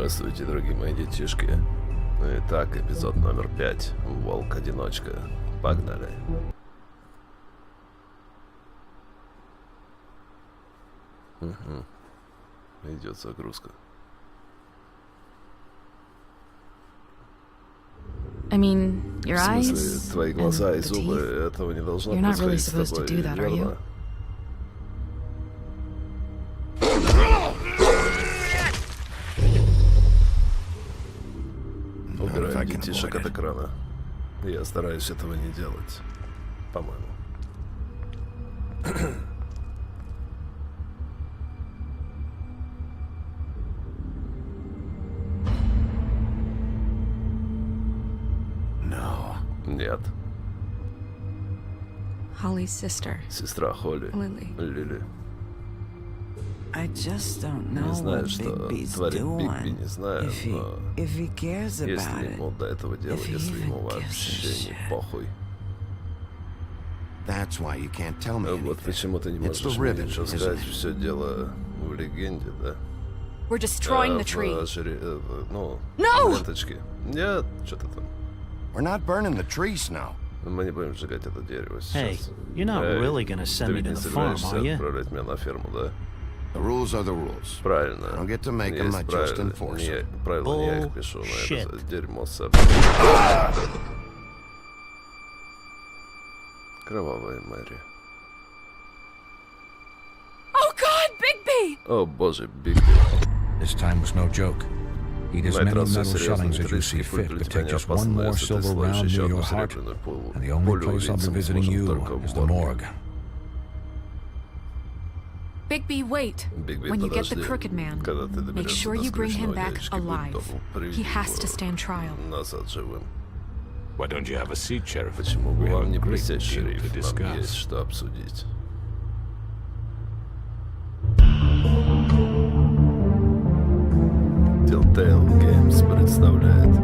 Здравствуйте, дорогие мои детишки. Итак, эпизод номер 5. Волк-Одиночка. Погнали. Идет загрузка. I mean, your В eyes смысле, твои глаза и and the зубы, teeth. этого не должно You're not really происходить с supposed to тобой, do that, are you? верно? Убираем детишек от экрана. Я стараюсь этого не делать, по-моему. Нет. Holly's sister. Сестра Холли. Лили. Не знаю, что творит Бигби, не знаю, но если ему до этого дела, если ему вообще не похуй. Вот почему ты не можешь мне ничего сказать, все дело в легенде, да? We're destroying the tree. Ну, No! ленточки. Нет, что-то там. We're not burning the tree, Snow. Мы не будем сжигать это дерево Hey, сейчас. you're not really gonna send me to the farm, are you? Отправлять меня на ферму, да? The rules are the rules. Правильно. I don't get to make them, I just enforce them. Правильно, я их пишу, но это дерьмо сэр. Кровавая Мэри. Oh God, Bigby! О боже, Бигби. This time was no joke. Eat as many metal shellings as you see fit, but take just one more silver round near your heart, and the only place I'll be visiting you is the morgue. Bigby, wait. When you get the crooked man, make sure you bring him back alive. He has to stand trial. Назад живым. Why don't you have a seat, Sheriff? Почему бы вам не присесть, шериф? Нам есть что обсудить. Telltale Games представляет.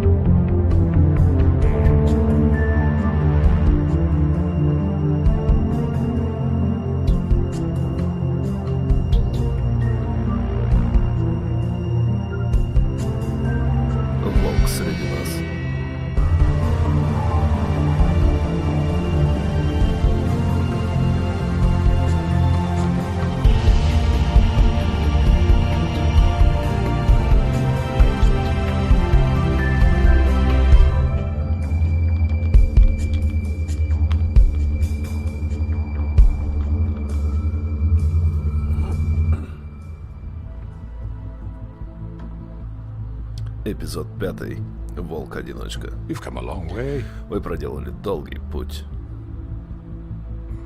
Волк среди нас. Эпизод 5. Волк-Одиночка. You've come a long way. Вы проделали долгий путь.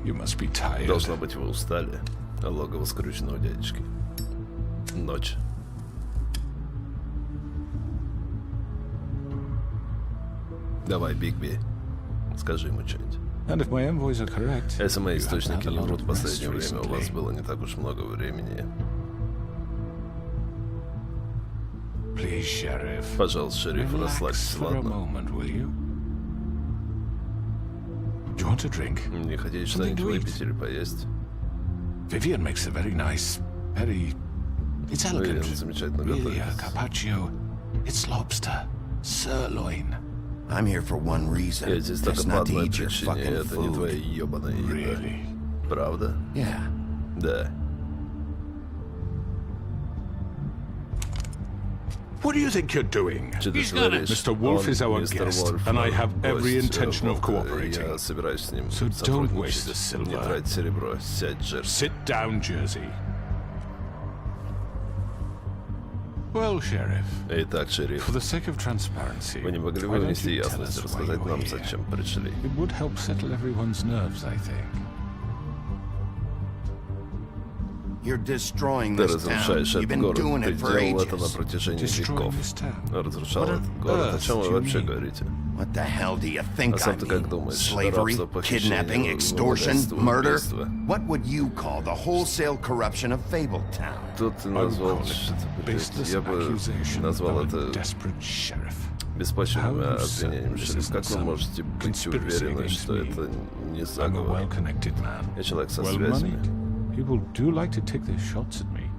You must be tired. Должно быть, вы устали. Логово скрюченного дядечки. Ночь. Давай, Бигби. Скажи ему что-нибудь. And if my envoys are correct, Если мои you haven't источники had a не lot врут в of последнее rest время, у вас recently. было не так уж много времени. Please, Sheriff. Пожалуйста, шериф, Relax расслабься, for a ладно? moment, will you? Do you want a drink? Не хотите Something что-нибудь to eat? выпить или поесть? Vivian makes a very nice, very... It's elegant. Уверен, замечательно Really, готовит. carpaccio. It's lobster. Sirloin. I'm here for one reason. Я здесь только Just по not to одной eat your причине, fucking это не твоя food. ебаная еда. Really? Правда? Yeah. Да. What do you think you're doing? Что ты говоришь? Mr. Wolf is our Мистер guest, Wolf, and I have every гость, intention of Волк, cooperating. Я собираюсь с ним So don't waste the сотрудничать. Не silver. трать серебро, сядь, жертв. Sit down, Jersey. Well, Sheriff, Итак, шериф, for the sake of transparency, вы не могли бы why don't внести you tell ясность и us why рассказать you're нам, here? зачем пришли? It would help settle everyone's nerves, I think. You're destroying Ты this town. разрушаешь You've этот been город, doing ты it for делал это на ages. протяжении Destroying веков. this town. Разрушал What on этот город. О earth чем do вы you вообще mean? говорите? What the hell do you think А I сам ты как mean? думаешь? Slavery, Рабство, похищение, kidnapping, extortion, вымогательство, murder? убийство? What would you call the wholesale corruption of Fabletown? Тут ты I would назвал call it что-то, блядь, baseless я бы accusation назвал of a это desperate sheriff. беспочвенным How you обвинением, said шериф. this Как is вы some можете быть conspiracy уверены, against что me? это не I'm a заговор? well-connected man. Я человек со Well-moneyed. связями. People do like to take their shots at me.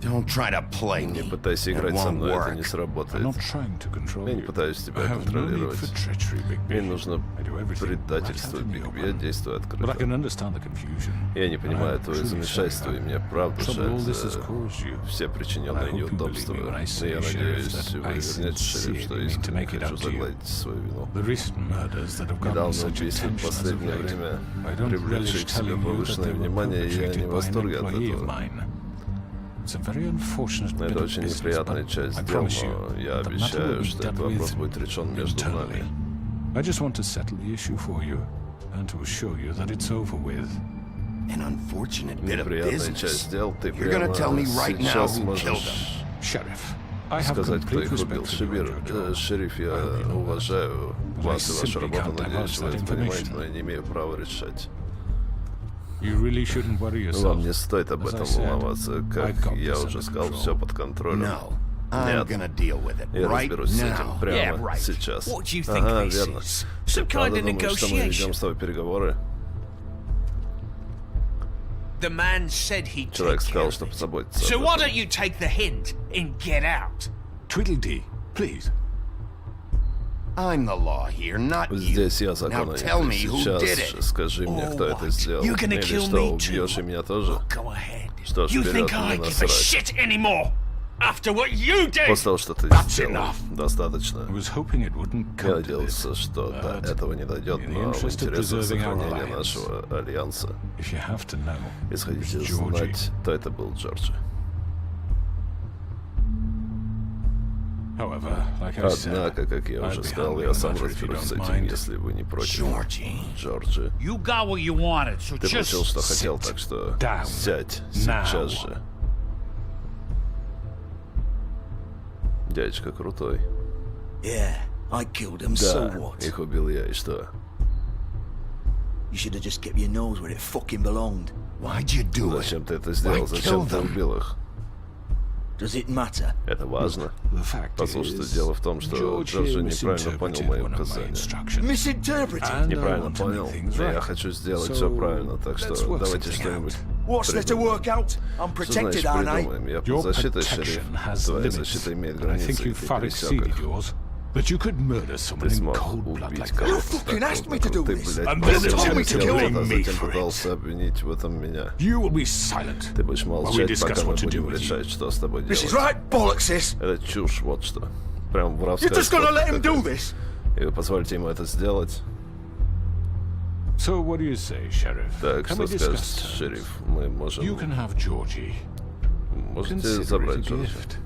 Don't try to play Не me. пытайся It играть со won't мной, это work. не I'm сработает. not trying to control Я не you. пытаюсь I тебя have no need контролировать. for treachery, Bigby. Мне нужно I do everything предательство, right out in the Бигби. Я open. действую But I открыто. can understand the confusion. Я не понимаю And I'm твое truly замешательство, sorry и мне правда for жаль all this за has caused you. все And I причиненные hope you неудобства. believe me when I Но say, я Sheriff, надеюсь, that вы I вернете, Шериф, что sincerely mean to искренне make it хочу up to you. загладить свою вину. The recent murders that have gotten Недавно such убийства в attention as of последнее late, время I don't привлекли relish к себе telling you that повышенное they were внимание, и я не perpetrated в by an восторге от employee of этого. mine. It's a very unfortunate bit Это of очень business, неприятная but часть I дел, promise you но я that the matter will обещаю, be что этот dealt вопрос with будет решен между internally. нами. I just want to settle the issue for you and to assure you that it's over with. An unfortunate bit of Неприятная business. часть дел, ты You're gonna tell прямо me right now сейчас who killed можешь Sheriff, I have сказать, кто complete их убил. respect for you and your job. Шериф, я уважаю вас и вашу simply работу, can't надеюсь, divulge вы that это понимаете, information. но я не имею права решать. You really shouldn't worry yourself. Вам не стоит об As I этом said, волноваться, I've как got я this уже under сказал, control. все под контролем. No, I'm Нет, gonna deal with it я right разберусь с этим now. прямо сейчас. What do you think Ага, this верно. is? Ты Some правда kind of думаешь, что мы negotiation? ведем с тобой переговоры? The man said he'd Человек take care сказал, of что it. позаботится So об why этом. don't you take the hint and get out? Tweedledee, please. I'm the law here, not you. Здесь я закон, Now а tell не me ты. who did Сейчас it. скажи мне, кто это сделал. You're gonna Или kill что, me убьешь и too? меня тоже? Go ahead. Что ж, You вперед, think I мне give a насрать. shit anymore? After what you did? После того, что ты That's сделал, enough. достаточно. I was hoping it wouldn't Я come to this. надеялся, что до But этого не дойдет, in the но в interest of интересах preserving our сохранения alliance, нашего альянса, if you have to know, если it хотите was Georgie. знать, то это был Джорджи. However, like I said, Однако, как я I'd уже be сказал, handling я the сам matter if you разберусь с don't этим, mind. если вы не против. Georgie. Джорджи. You got what you wanted, so Ты just получил, что хотел, sit так что down сядь now. сейчас же. Дядечка крутой. Yeah, I killed them, so Да, what? их убил я, и что? You should have just kept your nose where it fucking belonged. Why'd you do it? Зачем ты это сделал? Why Зачем kill ты them? убил их? Does it matter? Это важно. The fact Послушайте, is, дело в том, что Georgie Джорджи неправильно понял misinterpreted мои one of my указания. instructions. Misinterpreted? And I Неправильно want to make понял. things Но я right. хочу сделать So, все правильно, так что let's work давайте something что-нибудь What's there to work out? I'm Что protected, значит aren't I? придумаем? Я под Your защитой, шериф. protection has Твоя limits, защита имеет and I think границы, и you've ты far пересек exceeded их. yours. But you could murder someone Ты in смог cold blood убить like кого-то. that. fucking asked me to do Ты, this. блядь, And просто then told me to сделал kill это, а me затем for it. пытался обвинить в этом меня. You will be silent. Ты будешь while we молчать, discuss пока мы what to do будем with you. решать, что с тобой This is делать. right, bollocks this. Это чушь, вот что. Прям воровская You're just gonna сходка let him do какая-то. this? И вы позволите ему это сделать? So what do you say, Sheriff? Так, Can что we discuss скажешь, terms? шериф? Мы можем... You can have Georgie. Можете Consider it забрать a Джорджа. gift,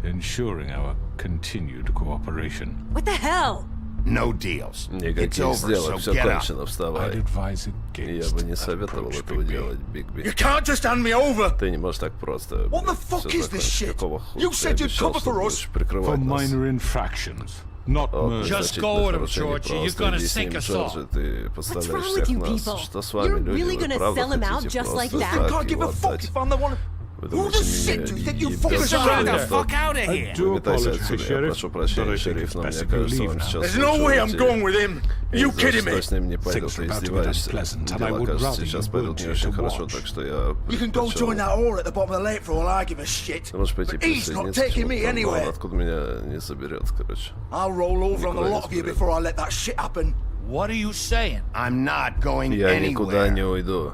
ensuring our continued cooperation. What the hell? No deals. It's Никаких over, сделок, so все get out. кончено, I'd вставай. advise Я against бы не that советовал approach, этого Bigby. делать, Бигби. You can't just hand me over. Ты не можешь так просто... What the блядь, fuck всё is this закончить. shit? Какого хуя? You Ты said you'd обещал, cover что for us. будешь For прикрывать нас. minor infractions, not О, murder. Just значительных go with him, нарушений Georgie. You're просто. gonna Иди с ним, sink us Джорджи, all. ты What's подставляешь wrong всех with you нас. people? Что с вами, You're люди? really Вы gonna правда sell him out хотите just like просто that? I так can't give его a fuck отдать? if I'm the one. Вы Who the думаете, shit меня do you think you ебёт fuckers за are что out я there? The тот? fuck out of I here! do Выметайся apologize, отсюда, я Sheriff, прошу but прощения, I think шериф, it's но best мне if you кажется, leave вам now. сейчас There's no лучше way I'm уйти. going with him. You Ни за kidding что me? с ним не пойду, Things ты are about to get издеваешься. unpleasant, and I Дела, would кажется, rather сейчас you пойдут weren't не here очень to хорошо, watch. так что я You can go join предпочел... that whore at the bottom of the lake for all I give a shit. Ты можешь пойти But he's not присоединиться к taking me чему-то, но он anywhere. откуда меня не заберет, короче. I'll roll over on the Никуда не lot of you заберет. before I let that shit happen. What are you saying? I'm not going Я никуда не anywhere. уйду.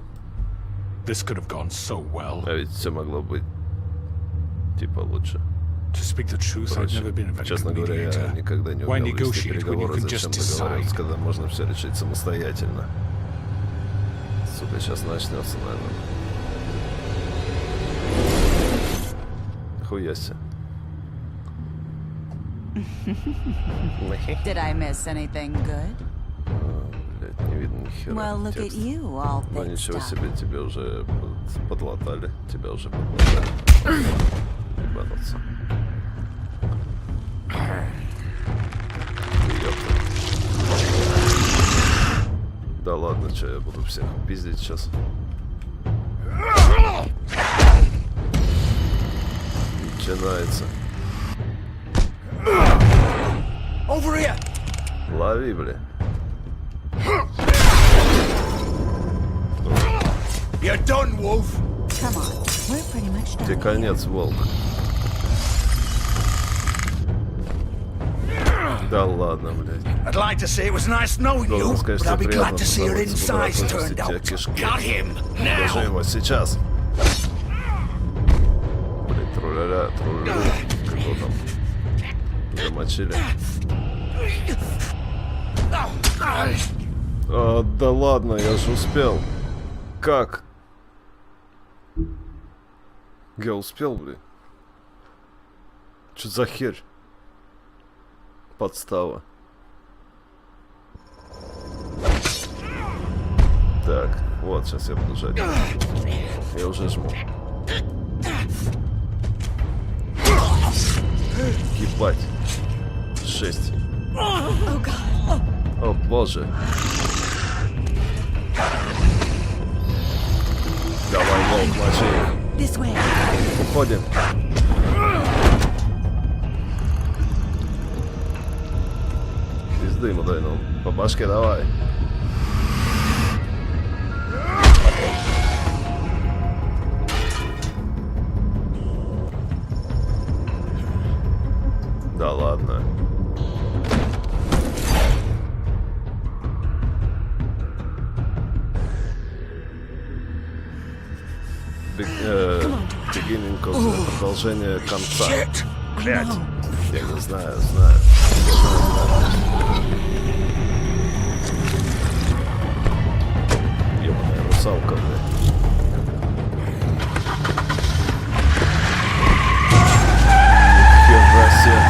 This could have gone so well. А ведь все могло быть типа лучше. To speak the truth, I've never been a very Честно good говоря, я mediator. никогда не Why умел вести negotiate when you переговоры, can зачем just договариваться, decide? когда можно все решить самостоятельно. Сука, сейчас начнется, наверное. Хуяся. Did I miss anything good? Блять, не видно ни хера. Well, look at текста. you, all Ну fixed ничего up. себе, тебе уже подлатали. Тебя уже подлатали. Ебануться. Ёпта. Да ладно, что я буду всех пиздить сейчас. Начинается. Over here. Лови, бля. You're done, Wolf. Come on, we're pretty much done. Тебе конец, волк. Да ладно, блядь. I'd like to say it was nice knowing you, Должен сказать, but что I'll be приятно glad to see your познакомиться. insides Буду рад turned тебя out. кишки. Got him Держи now. его сейчас. Блядь, труляля. Кто там? Замочили. Да ладно, я же успел. Как? Я успел, блин. Что за херь? Подстава. Так, вот, сейчас я буду жать. Я уже жму. Ебать. Жесть. О боже. Давай, волк, мочи. Уходим. Пизды ему дай, ну. По башке давай. Да ладно. Beginning of продолжение конца. Блять. Я не знаю. Ёбаная русалка, блядь. Хера себе.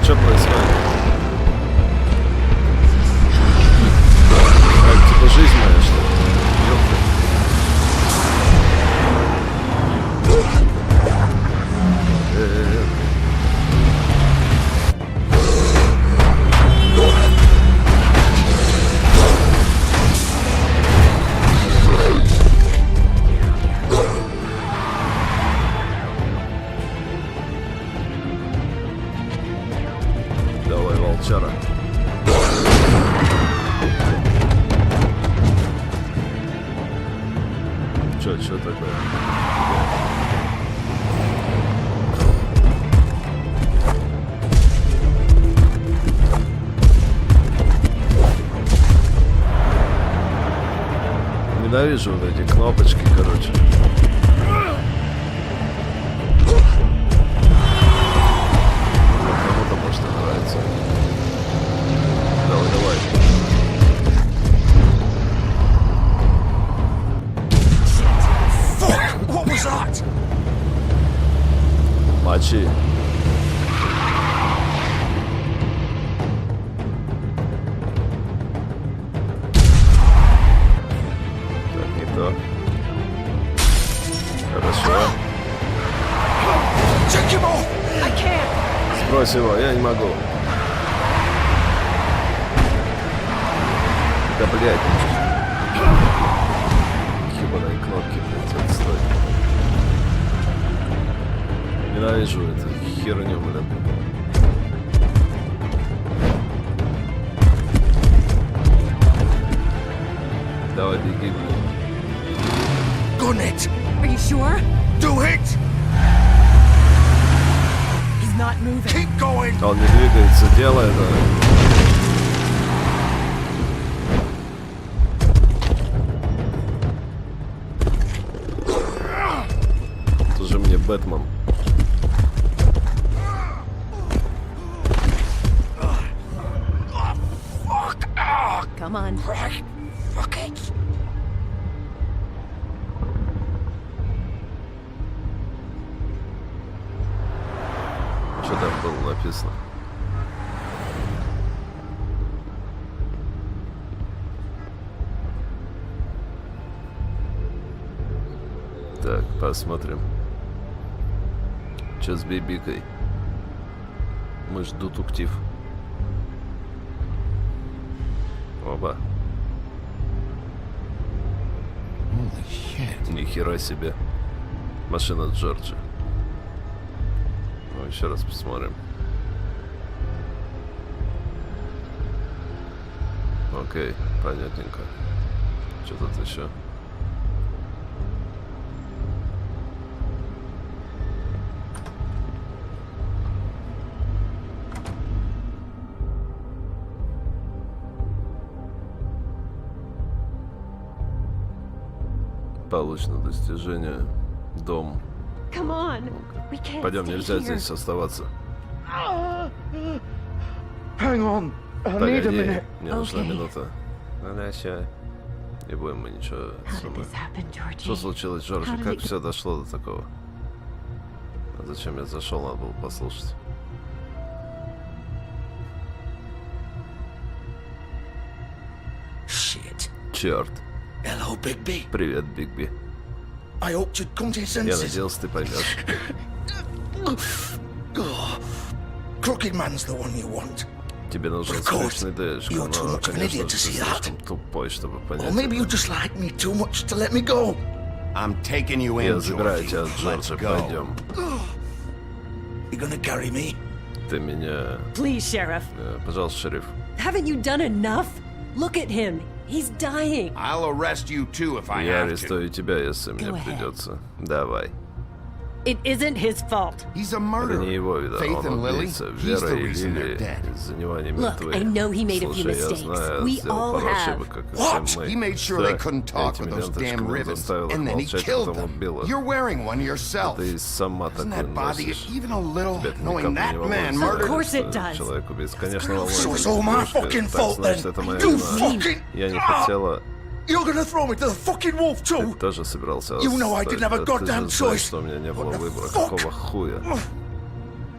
Всё, что происходит? Так, типа жизнь моя, что ли? Ёпта. Давай, волчара. Чё такое? Ненавижу вот эти кнопочки, короче. Кому-то может нравится. Давай. What was that? Мочи. Так, не то. Хорошо. Сбрось его, я не могу. Да, блядь. Ебаные кнопки, блядь, отстой. Ненавижу эту херню, блядь. Давай, беги, блядь. Gun it. Are you sure? Do it. He's not moving. Keep going. Он не двигается, делай это. Это же мне Бэтмен. Come on. Fuck it. Что там было написано? Так, посмотрим. Что с бибикой? Мы ж детектив. Оба. Ни хера себе. Машина Джорджа. Ну, еще раз посмотрим. Окей, понятненько. Что тут еще? Получено достижение. Дом. Пойдем, нельзя здесь оставаться. Погоди, мне нужна минута. Не будем мы ничего. Что случилось, Джорджи? Как все дошло до такого? А зачем я зашел, надо было послушать. Черт. Hello, Bigby. Привет, Бигби. I hoped you'd come to your Я senses. надеялся, ты поймешь. Crooked man's the one you want. Тебе нужен скучный дэшка, но, конечно, ты слишком тупой, чтобы понять. Or maybe you just like me too much to let me go. I'm taking you in, Я забираю тебя, Georgie. Джорджи, Let's go. пойдем. You gonna carry me? Ты меня... Please, Sheriff. Пожалуйста, шериф. Haven't you done enough? Look at him. He's dying. I'll arrest you too if I Я have to. арестую тебя, если мне ahead. придется. Давай. It isn't his fault. He's a Это murderer. не его вина, Faith он and Lily, убийца. he's Вера the и reason they're Лили dead. из-за него они Look, мертвы. I know he made a few Слушай, я mistakes. знаю, We сделал all пару have. ошибок, как и What? все мы. He made sure Да, they couldn't talk этими with those damn ленточками он ribbons, заставил их and then he молчать, killed потом убил them. их. You're wearing one yourself. Ты сама Doesn't такой that bother you носишь. even a little, Тебя это ни knowing капли that не man волнует, murdered? Of course it что does. человек убийца. Конечно, волнует. So it's all my fucking fault then. Значит, это моя You вина. fucking... Я не хотела... You're gonna throw me to the fucking wolf Ты too? тоже собирался You know I didn't have a оставить, а goddamn ты же знаешь, choice. что у меня не было What the выбора. fuck? Какого хуя?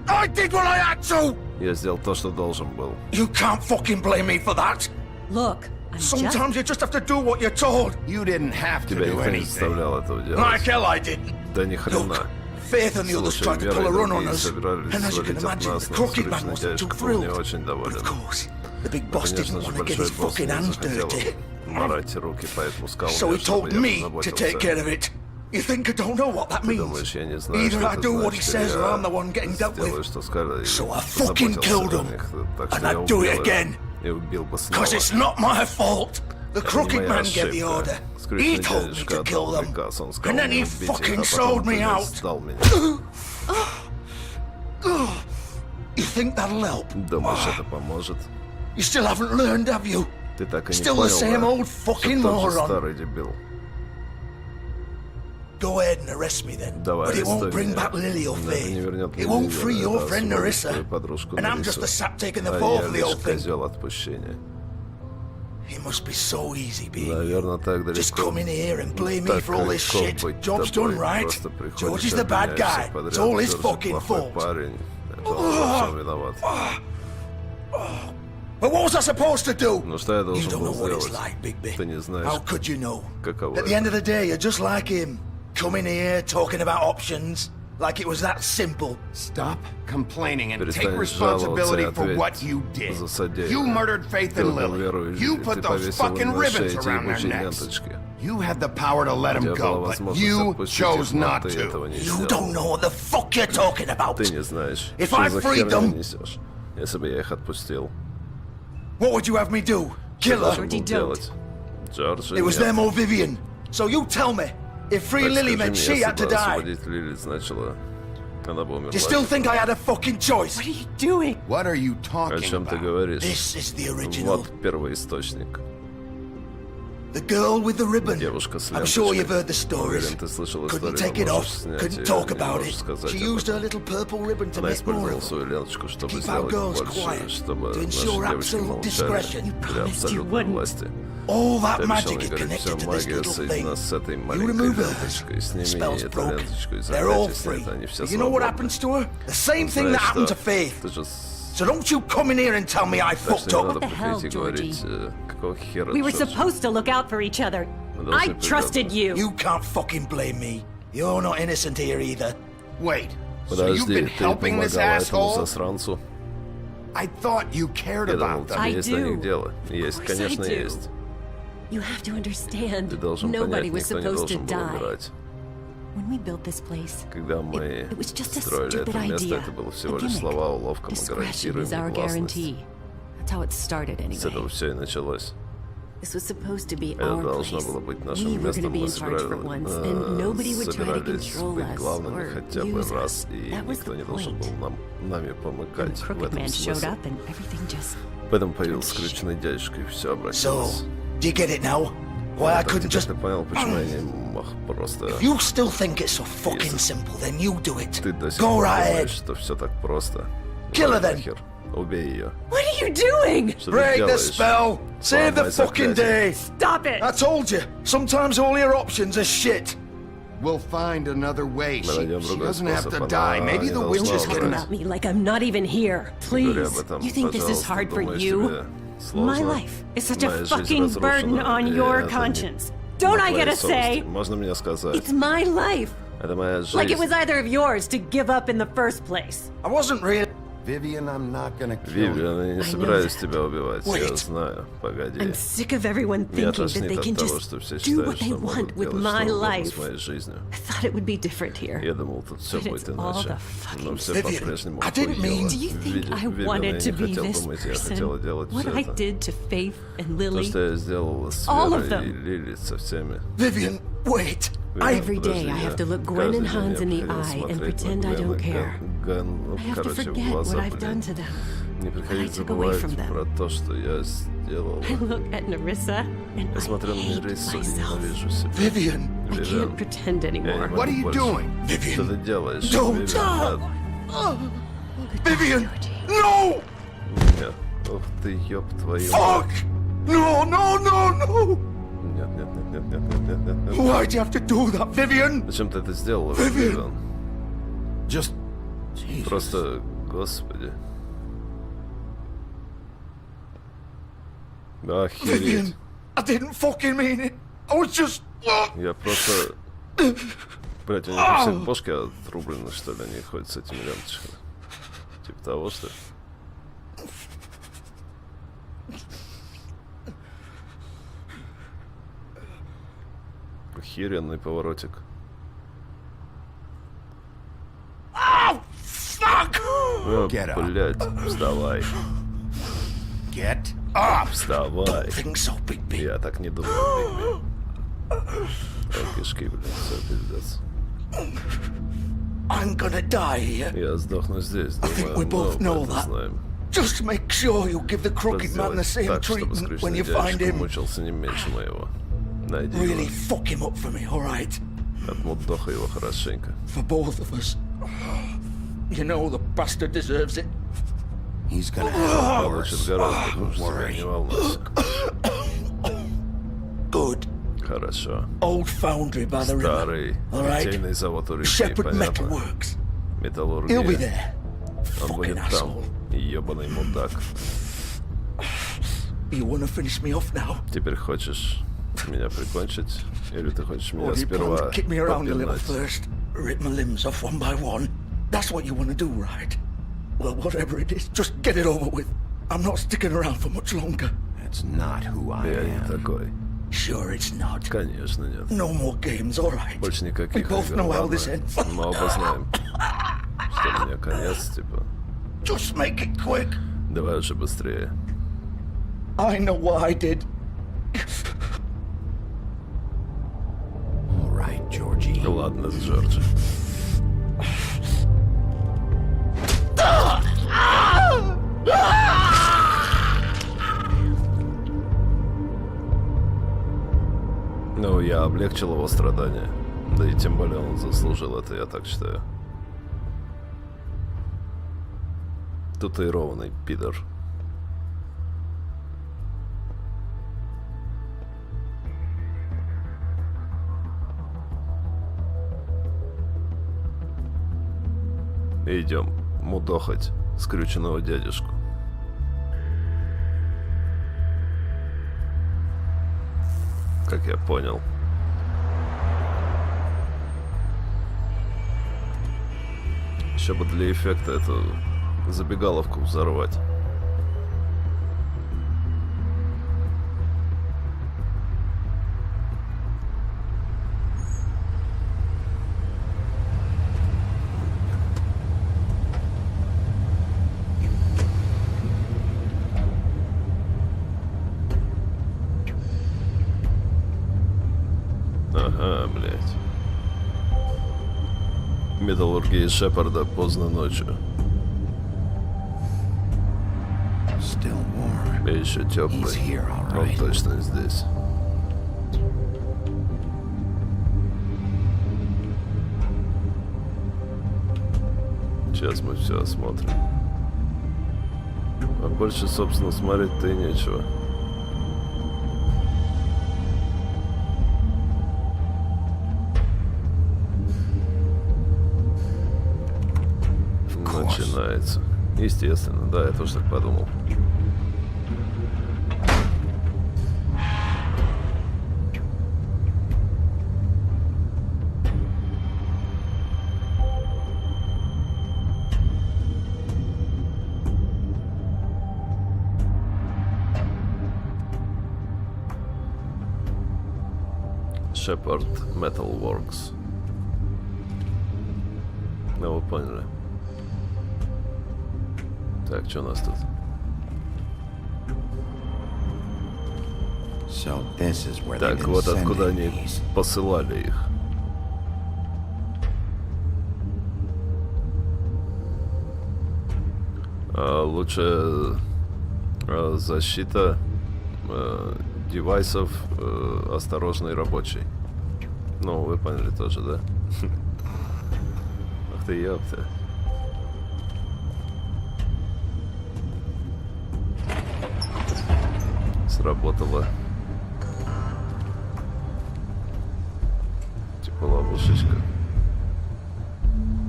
I did what I had to! Я сделал то, что должен был. You can't fucking blame me for that. Look, I'm just... Sometimes you just have to do what you're told. You didn't have to Тебя do никто не anything. заставлял этого делать. Like hell I didn't. Да ни хрена. Look, Faith and the others Слушай, tried to Вера pull и a run on другие us. собирались And as you can свалить от imagine, нас, the но crooked man скрючный wasn't too дядюшка был не thrilled. очень But доволен. of course, the big boss Конечно didn't же, want to get большой his босс fucking не hands захотел dirty. марать руки, поэтому сказал So мне, he чтобы told я me to take care позаботился. of it. You think I don't know what that Ты means? думаешь, я не знаю, Either что I это do what he значит, says, или or I'm the one getting я dealt сделаю, with. что скажет, и So I fucking killed позаботился о him. них. Так And что я I'd do убил it их again. и убил бы снова. Because it's not my fault. The Это не crooked моя man gave the ошибка. order. He Скрючный told me дядюшка to kill отдал them. приказ, он сказал And then мне he убить их, fucking а sold потом me ты out. сдал меня. You think that'll help? Думаешь, это поможет? You still haven't learned, have you? Ты так и не Still the понял, same да? old Всё fucking тот же moron. старый дебил. Go ahead and arrest me then. Давай, But it won't арестуй bring меня. back Lily or Но это не Faith. вернет It мне won't Лили, free your это friend освободит Narissa. твою подружку And I'm just Нарису. the sap taking the А fall я for the лишь whole thing. козел отпущения. It must be so easy being you. Наверное, так далеко. Just come in here and blame me Так for all this легко shit. быть Job's тобой. done, right? Просто приходишь, George is the bad guy. обвиняешься подряд. It's all his Джордж fucking плохой fault. парень. Это он во всем виноват. But what was I supposed to do? Ну что я You должен don't know был what it's сделать? like, Bigby. Ты не знаешь, How could you know? каково At the end это. of the day, you're just like him. Coming here, talking about options. Like it was that simple. Stop complaining and take Перестань responsibility жаловаться и for what ответь you did. за содеянное. You murdered Faith Ты and убил Веру Lily. и You Лили. put Ты those повесил fucking им на шее ribbons эти around their ебучие necks. ленточки. You had the power to let У them тебя была go, but возможность you отпустить chose их, но not ты этого to. не You don't сделал. know what the fuck you're talking about. Ты не знаешь, If что I за freed херню them- несешь. Если бы я их отпустил, What would you have me do? что Kill her? должен был делать? Джорджи, It was нет. them or Vivian. So you tell me, if Free Так Lily скажи meant мне, she если had to бы die, освободить Лили значило, она бы умерла. do you still think I had a fucking choice? What are you doing? What are you О talking чем ты about? говоришь? This is the original. Вот первоисточник. The girl with the ribbon. Девушка с I'm sure ленточкой. you've heard the stories. Уверен, ты слышал Couldn't историю, take но it off, можешь снять couldn't её, talk не about можешь it. сказать She об used her этом. little purple ribbon to Она make more использовала of them. свою ленточку, чтобы Keep our сделать girls больше, quiet, чтобы to наши ensure девочки absolute молчали discretion. для promised you абсолютной wouldn't. власти. All Ты that обещал magic мне is говорить, connected вся to this магия little соединена thing. с этой You маленькой remove her. ленточкой. Сними Spell's эту broke. ленточку и They're all заклятие free. снято, они все You know what свободны. happens to her? The same thing that Знаешь happened to что? Faith. Ты же... So don't you come in here and tell me I Так fucked что не up. надо the hell, приходить и говорить, какого хера, We were Джордж. supposed to look out for each other. Мы должны I trusted придаться. you. You can't fucking blame me. You're not innocent here either. Wait, so you've Подожди, been ты helping this помогала этому asshole? засранцу? I thought you cared Я думал, about тебе them. I есть на do. них дело. Есть, course конечно, I do. есть. You have to understand, Ты должен nobody понять, was никто не supposed to должен был die. умирать. When we built this place, Когда мы it was just a строили это stupid место, idea. это было всего A лишь gimmick. слова, уловка, мы Discretion гарантируем is our негласность. guarantee. That's how it started С этого anyway. все и началось. This was supposed to be Это our должно place. было быть We нашим were going to местом. be Мы in charge for once, and nobody would try to собирались control быть us главными or хотя бы use раз, us. и That was никто the не должен point. был нами And помыкать the в crooked этом man showed смысле. up, and everything just. Поэтому появился скрюченный дядюшка, и все So, обратилось. do you get it now? Why I couldn't Теперь just... ты понял, почему я не мог просто... If you still think it's so fucking simple, then you do it. Ты до сих Go пор right думаешь, ahead. что все так просто. Kill her then. Нахер. Убей ее. What are you doing? Что ты Break the делаешь? spell. Save the Сломай fucking заклятие. day. Stop it! I told you. Sometimes all your options are shit. We'll find another way. Мы найдем She другой doesn't have способ. to Она die. Maybe не the должна witch is Talking gonna... умирать. about me like I'm not even here. Говори Please. об этом, You think this is пожалуйста. hard for Думаешь, you? тебе My сложно? life is such a Моя жизнь fucking burden разрушена, on и your это не conscience. на Don't I твоей get to совести. say? Можно мне сказать? It's my life. Это моя жизнь. Like it was either of yours to give up in the first place. I wasn't really... Vivian, I'm not gonna kill Вивиан, you. я не I know собираюсь that. тебя убивать, я Wait. знаю. Погоди. I'm sick of everyone Меня thinking that тошнит they от can того, just что все do считают, what they что want могут with делать my что угодно life. с моей жизнью. I thought it would be different here. Я думал, тут все But будет it's all иначе. the fucking Но все Vivian, по-прежнему I didn't mean- хуёво. Do you think I Вивиан, wanted я to не be хотел this думать, я хотела person? делать What все I это. did to Faith and То, Lily? что я сделала с All of Верой и them. Лили, со всеми. Vivian, wait. Вивиан, Every day подожди, I я have to look Gwen and каждый Hans in день the я eye and приходил pretend I смотреть на don't care. Гэн, ну, I have to короче, в forget глаза, what I've done блин. to them. Не I приходить took away забывать from them. про то, что я сделал. I look at Narissa and Я смотрю на I hate Нерису и myself. ненавижу себя. Vivian. I Вивиан, can't pretend я не anymore. могу What are you больше. doing? Что Vivian. ты делаешь? Don't. Вивиан, Vivian. No! нет. Ух ты, ёб твою. Fuck! No, no, no, no! Нет, нет, нет, нет, нет, нет, нет, нет. Why'd you have to do that, Vivian? Зачем ты это сделала, Вивиан. Вивиан? Just... Просто, господи. Охереть. Vivian, I didn't fucking mean it. I was just... Я просто... Блять, у них у всех бошки отрублены, что ли, они ходят с этими ленточками. Типа того, что ли? Охеренный поворотик. Fuck! Get up. Блять, вставай. Get up! Вставай. Think so, Bigby. Я так не думаю, Бигби. Кишки, блин, все, пиздец. I'm gonna die here. Я сдохну здесь, think думаю, we both но know мы это that. знаем. Just make sure you give the crooked man the Сделать same так, чтобы treatment when скрюченный you find дядюшка him. мучился не меньше моего. Найди Really его, fuck him up for me, alright? отмудохай его хорошенько. For both of us. You know the bastard deserves it. He's gonna have it Получит worse. гораздо Don't хуже, worry. не волнуйся. Good. Хорошо. Old foundry by the river. Старый Alright? литейный завод у реки, Shepherd понятно. Metalworks. He'll be Металлургия. there. Он Fucking будет там. asshole. Ёбаный мудак. You wanna finish me off now? Теперь хочешь меня прикончить? Или ты хочешь Or меня do you plan сперва to kick me around a little попинать? first? Rip my limbs off one by one? That's what you wanna do, right? Well, whatever it is, just get it over with. I'm not sticking around for much longer. That's not who I Я не am. такой. Sure it's not. Конечно, нет. No more games, alright? Больше никаких We both игр, know how ладно? this ends. Мы оба знаем, что у меня конец, типа. Just make it quick. Давай уже быстрее. I know what I did. All right, Georgie. Ладно, Джорджи. Ну, я облегчил его страдания. Да и тем более он заслужил это, я так считаю. Татуированный пидор. Идем мудохать скрюченного дядюшку. Как я понял. Еще бы для эффекта эту забегаловку взорвать. металлургии Шепарда поздно ночью. И еще теплый. Он точно здесь. Сейчас мы все осмотрим. А больше, собственно, смотреть-то и нечего. Начинается. Естественно, да, я тоже так подумал. Shepard Metal Works. Ну, вы поняли. Так, что у нас тут? Так, вот откуда они посылали их. Лучшая защита девайсов осторожный рабочий. Ну, вы поняли тоже, да? Ах ты, ёпта. Сработала. Типа ловушечка.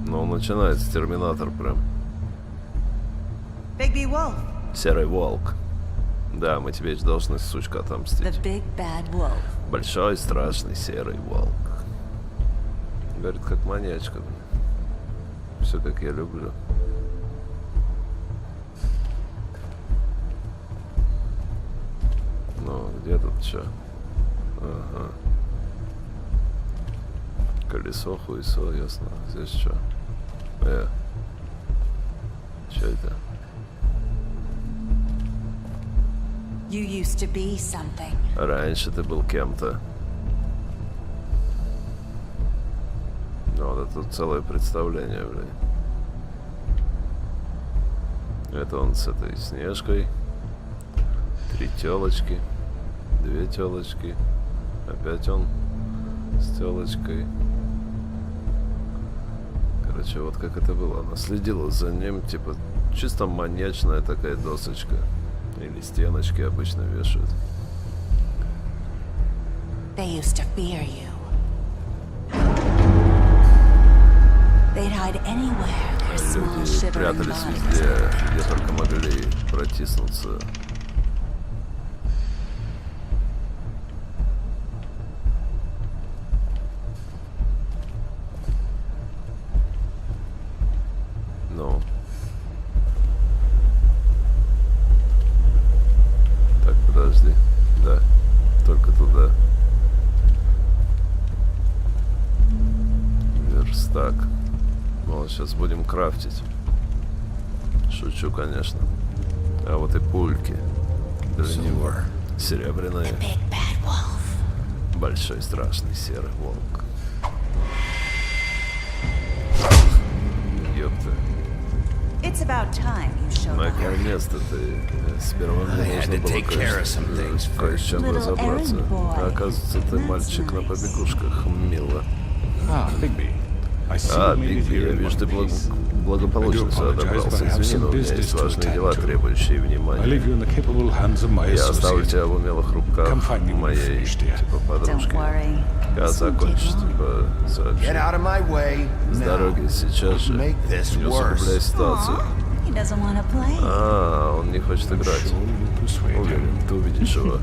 Ну, начинается терминатор прям. Серый волк. Да, мы тебе должны, сучка, отомстить. Большой страшный серый волк. Говорит, как маньячка. Все как я люблю. Ну, где тут что? Ага. Колесо, хуесо, ясно. Здесь что? Что это? Раньше ты был кем-то. Ну, вот это целое представление, блин. Это он с этой Снежкой. 3 тёлочки. 2 тёлочки. Опять он с тёлочкой. Короче, вот как это было. Она следила за ним, типа, чисто маньячная такая досочка. Или стеночки обычно вешают. Люди прятались везде, где только могли протиснуться. Ну. Так, подожди. Да, только туда. Верстак. Ну, сейчас будем крафтить. Шучу, конечно. А вот и пульки. Для него. Серебряные. Большой страшный серый волк. Ёпта. Наконец-то ты. Сперва мне нужно было кое с чем разобраться. А оказывается, ты мальчик на побегушках. Мило. Бигби, я вижу, ты благополучно сюда добрался. Извини, но у меня есть важные дела, требующие внимания. Я оставлю тебя в умелых руках моей, типа, подружки. Когда закончишь, типа, сообщи. С дороги сейчас же. Не усугубляй ситуацию. Он не хочет играть. Уверен, ты увидишь его.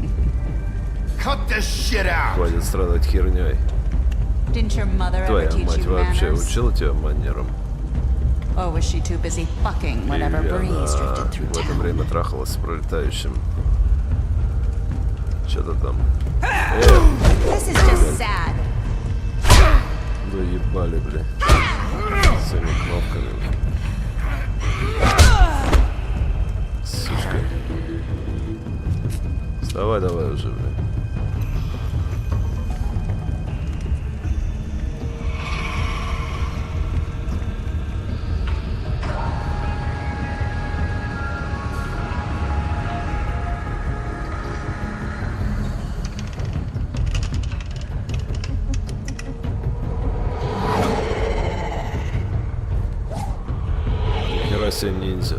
Хватит страдать херней. Твоя мать вообще учила тебя манерам? Или она в это время трахалась с пролетающим? Что-то там. Заебали, бля. С этими кнопками. Сучка. Вставай давай уже, бля. себе ниндзя.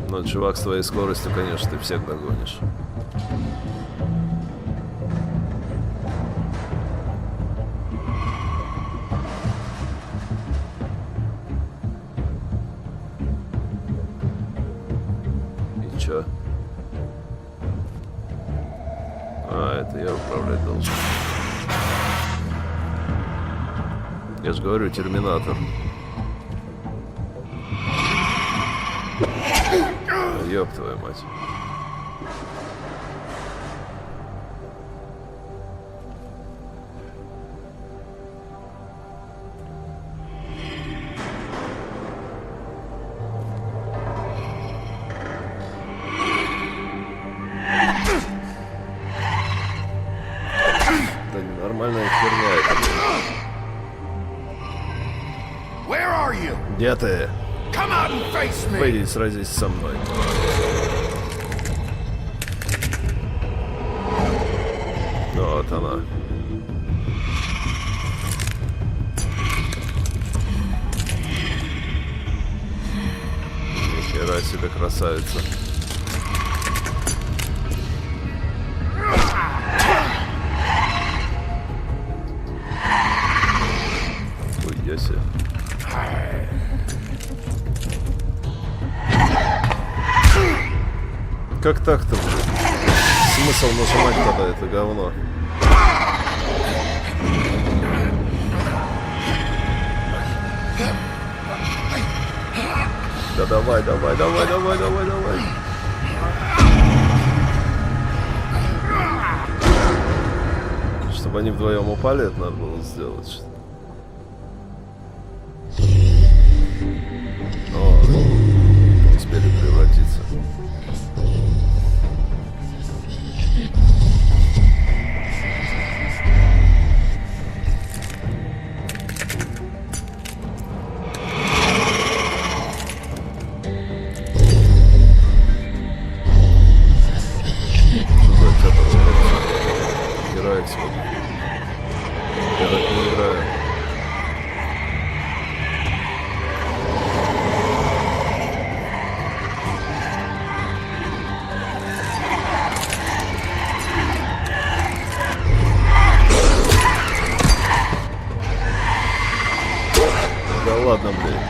Но, чувак, с твоей скоростью, конечно, ты всех догонишь. И чё? А, это я управлять должен. Я же говорю, терминатор. Ёб твою мать. Да нормальная херня это. Where are you? Где ты? Come out and face me. Выйди и сразись со мной. Вот она. Нихера себе красавица. Хуя себе. Как так-то, блин? Смысл нажимать тогда это говно? Да давай, давай, давай, давай, давай, давай. Чтобы они вдвоем упали, это надо было сделать. О, успели превратиться. Я так не играю. Да ладно, блин.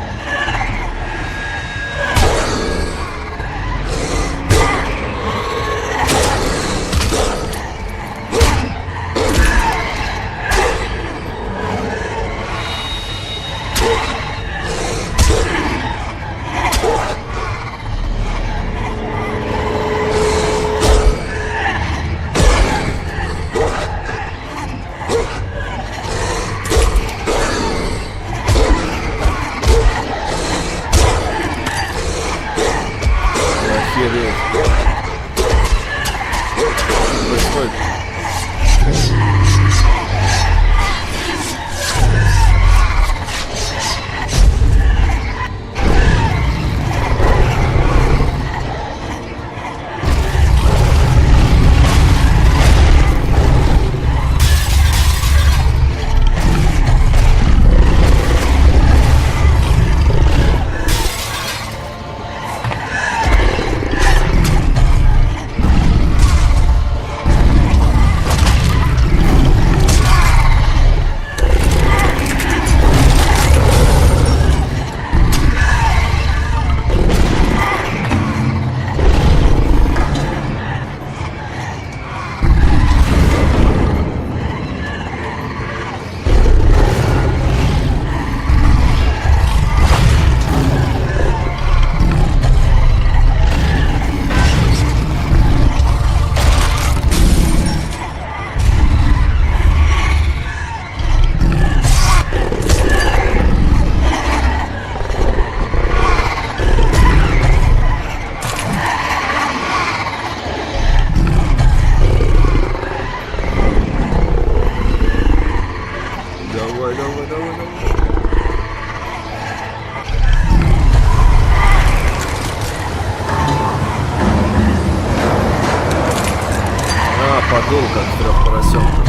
Подул, как 3 поросенков.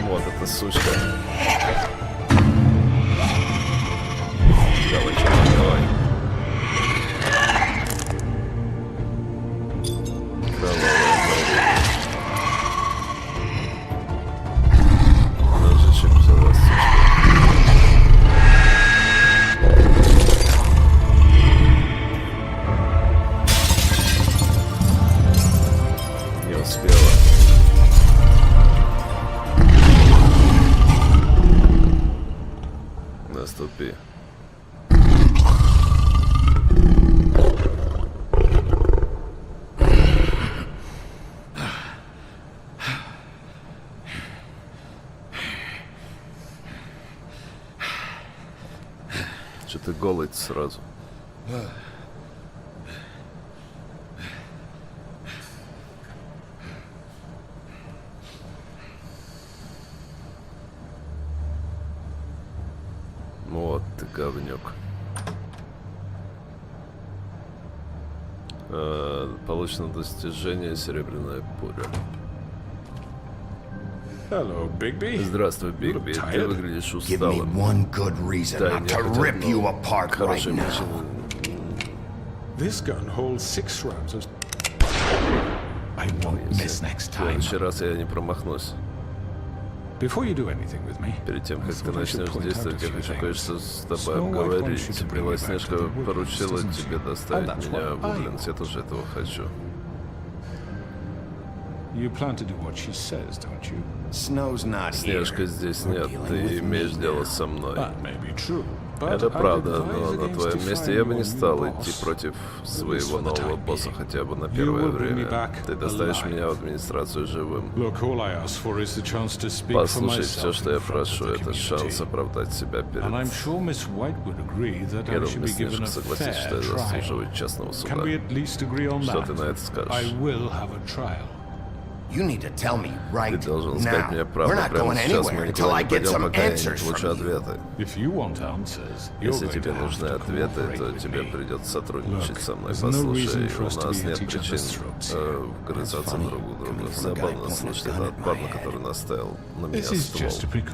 Вот эта сучка. Давай, давай. Наступи. Что ты голый сразу? Вот ты говнюк. Получено достижение серебряная пуля. Hello, Bigby. Здравствуй, Бигби. Ты выглядишь Give me усталым. one good reason Дай not мне to хотя rip бы you apart right хорошую now. причину. This gun holds 6 rounds of... I won't miss next В time. следующий раз я не промахнусь. Before you do anything with me, Перед тем, как ты начнешь действовать, я хочу кое-что с тобой обговорить. Белоснежка поручила тебе доставить меня в Удлинс. Я тоже этого хочу. you plan to do what she says, don't you? Snow's not here. Снежка здесь нет, ты имеешь дело со мной. That may be true. Это правда, но на твоем месте я бы не стал идти против своего нового босса хотя бы на первое время. Ты доставишь меня в администрацию живым. Послушай, все, что я прошу, это шанс оправдать себя перед... Я думаю, Снежка согласится, что я заслуживаю честного суда. Что ты на это скажешь? You need to tell me right Ты должен сказать now. мне We're правду not прямо going сейчас. anywhere Мы until никуда I не get пойдем, some пока я не answers получу from you. ответы. Если тебе нужны ответы, то тебе придется сотрудничать со мной. Послушай, у нас нет причин вгрызаться друг в друга. Забавно слышать это от парня, который наставил на меня ствол.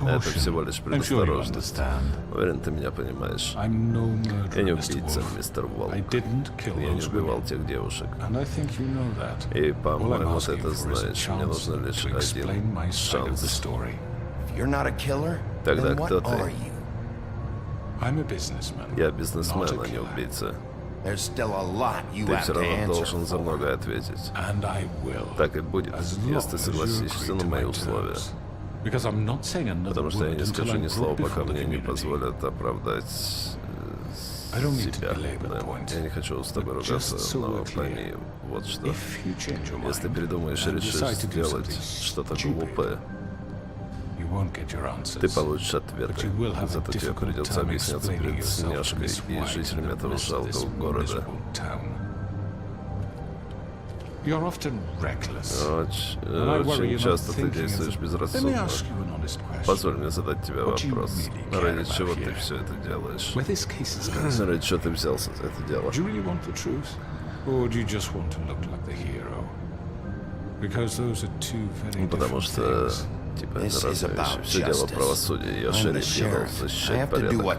Это всего лишь предосторожность. Уверен, ты меня понимаешь. Я не убийца, мистер Волк. Я не убивал тех девушек. И, по-моему, ты это знаешь. Мне нужен лишь один шанс. You're not a killer? Тогда Then what кто ты? are you? Я бизнесмен, а не убийца. There's still a lot you Ты have все to равно answer должен за for. многое ответить. Так и будет, если ты согласишься на мои условия. Потому что я не скажу ни слова, пока мне не позволят оправдать себя. Да. Я не хочу с тобой ругаться, но пойми вот что. Если передумаешь и решишь сделать что-то глупое, ты получишь ответы. Зато тебе придется объясняться перед Снежкой и жителями этого жалкого города. Очень часто ты действуешь безрассудно. Позволь мне задать тебе вопрос. Ради чего ты все это делаешь? Ради чего ты взялся за это дело? Потому что... Типа, это разные вещи. Все дело правосудия. Я шериф, я должен защищать порядок.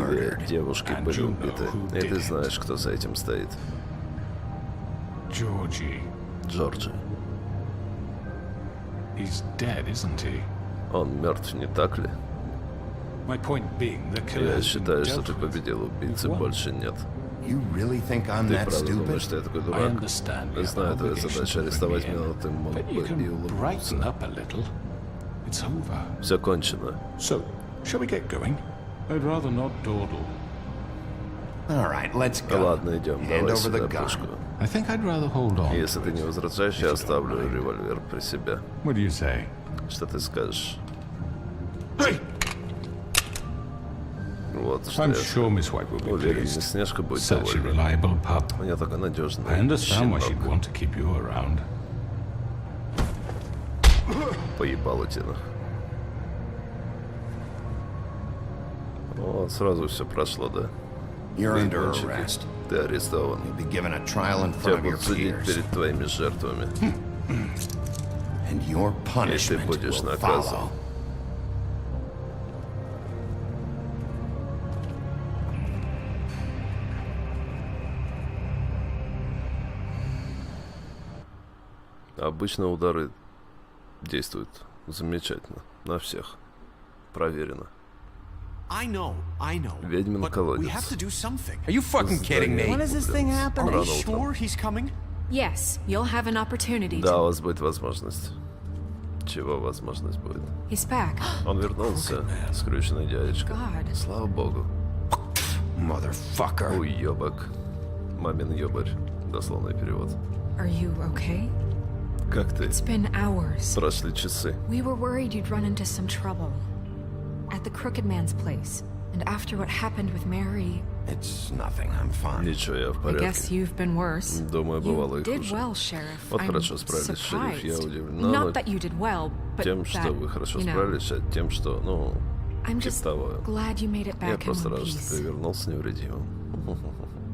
Две девушки были убиты. И ты знаешь, кто за этим стоит. Джорджи. Он мертв, не так ли? Я считаю, что ты победил, убийцы больше нет. You really think I'm Ты that правда думаешь, stupid? что я такой дурак? Я знаю твою задачу арестовать меня, но ты мог бы и улыбнуться. Все кончено. All right, let's go. Ладно, идем, Hand давай over сюда the gun. пушку. I Если ты не возражаешь, я оставлю револьвер при себе. What do you say? Что ты скажешь? Вот что я уверен, мисс Снежка будет довольна. У нее такой надежный щенок. Поебалутина. Вот сразу все прошло, да? You're under arrest. Ты арестован. You'll be given a trial in Тебя front of your будут судить peers. перед твоими жертвами. And your И ты punishment будешь will наказан. follow. Обычно удары действуют замечательно. На всех. Проверено. Ведьмин колодец. Are you fucking kidding me? When does this thing happen? Are you sure he's coming? Yes, you'll have an opportunity Да, у to... вас будет возможность. Чего возможность будет? He's back. Он вернулся, скрюченный дядечка. God. Слава богу. Motherfucker. Уёбок. Мамин ёбарь. Дословный перевод. Are you okay? Как ты? It's been hours. Прошли часы. We were worried you'd run into some trouble. At the Crooked Man's place. And after what happened with Mary... It's nothing, I'm fine. Ничего, я в I guess порядке. you've been worse. Думаю, бывало You и did хуже. well, Sheriff. Вот I'm хорошо справились, шериф. Я surprised. удивлен. Not that you did well, but Тем, что that, вы хорошо you know, справились, а тем, что, ну, I'm типа just того. glad you made it Я back in просто one рад, что ты piece. вернулся невредимым.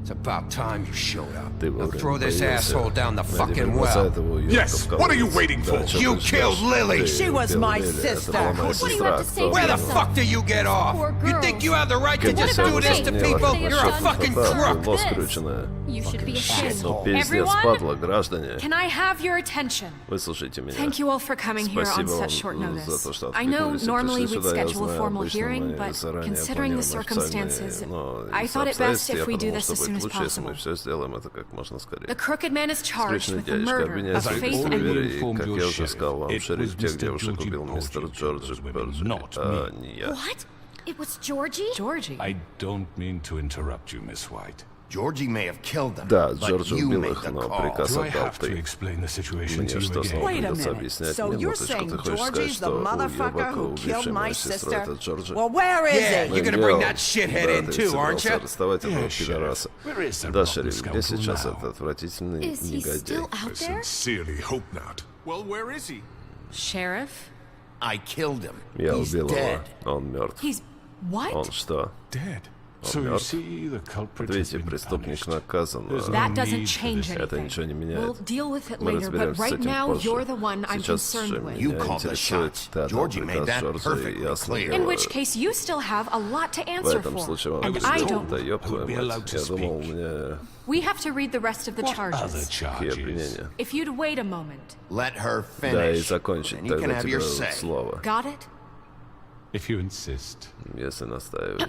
It's about time you showed up. Ты Now вовремя throw this появился. asshole down the А теперь fucking бросай well. этого уёбка Yes, в колодец. what are you waiting Да, for? чё You ты killed ждёшь? Lily. Ты She was убил my Лили. Это sister. была моя What do you сестра. have to say Кто Where the знает? fuck do you get off? Poor You think girls. you have the right to Где just вся do this to эта people? мелочь? You're a fucking crook. Лос скрюченная. You should be ashamed. Ну, пиздец, Everyone, падла, граждане. can I have your attention? Выслушайте меня. Thank you all for coming here on Спасибо such short вам за notice. то, что I know откликнулись и normally пришли we'd сюда. Я schedule a знаю, formal обычно hearing, мы but заранее considering the планируем circumstances, официальные, но I из thought it best обстоятельств if я we do подумал, this что as soon будет as лучше, если possible. мы все сделаем это как можно скорее. The Crooked Man is charged Скрюченный with the дядечка murder of обвиняется в Faith убийстве and... Вери, и, как я уже сказал вам, шериф, тех девушек убил мистер Джорджи Перджи, а не я. What? It was Georgie? Georgie. I don't mean to interrupt you, Miss White. Georgie may have killed them, Да, but Джорджи you убил made их, the но call. приказ Do I отдал have to ты. explain the situation Мне to что, you снова again? Wait a придется minute. объяснять? So you're Минуточку, ты saying хочешь сказать, Georgie's the что motherfucker уёбок, who убивший killed my мою сестру, sister? это Джорджи? Well, where is Yeah, he? you're gonna bring that shithead Да, in ты too, aren't собирался you? арестовать этого Yes, пидораса. Sheriff. Where is that Да, rotten шериф, где scoundrel сейчас now? этот отвратительный Is he негодяй? still out there? Sincerely hope not. Well, where is he? Sheriff? I killed him. Я He's убил его, dead. он мертв. He's... What? Он что? Dead. So you see, the culprit has Видите, been преступник punished. наказан. There's no That need doesn't for change this. Это anything. ничего не We'll меняет. deal with it Мы later, but разберемся с right этим now позже. you're the one I'm Сейчас же concerned with. You меня called the интересует shots. ты отдал Georgie made приказ that Джорджи, perfectly ясно clear. In говорю. which case, you still have a lot to В answer этом for. случае вам And будет I сказано, don't. да ёб I твою would be мать. allowed to Я думал, speak. мне We have to read the rest of the What other charges. какие charges? обвинения. If you'd wait a moment. Let her Да, и finish. закончить, and you can тогда have тебе your say. слово, Got it? If you insist. если настаивать.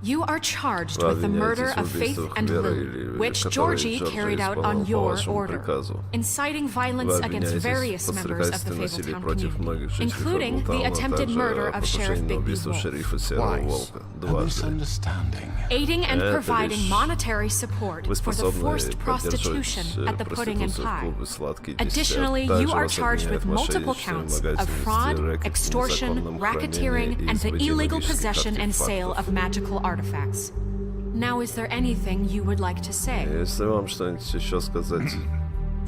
You are charged Вы with the murder обвиняетесь в of Faith убийствах and Веры, Lily, which которые Georgie Джорджи carried out исполнил on по your вашему order, приказу. inciting violence Вы against обвиняетесь various в members of the подстрекательстве насилия Fabletown против многих community, жителей including the Фэблтауна, attempted также murder о of Sheriff покушении на Bigby убийство Wolf, шерифа Серого Twice. Волка. A Дважды. misunderstanding. aiding and Это providing лишь monetary support Вы for the способны forced prostitution поддерживать at the Pudding and проституцию в Pie. клубе «Сладкий Additionally, десерт». you Также are вас charged обвиняют with в multiple мошенничестве, counts of вымогательстве, fraud, рэкете, extortion, незаконном racketeering, хранении и and the избытии illegal магических possession and sale артефактов. of magical artifacts. Now, is there anything you would like to say? Если вам что-нибудь еще сказать...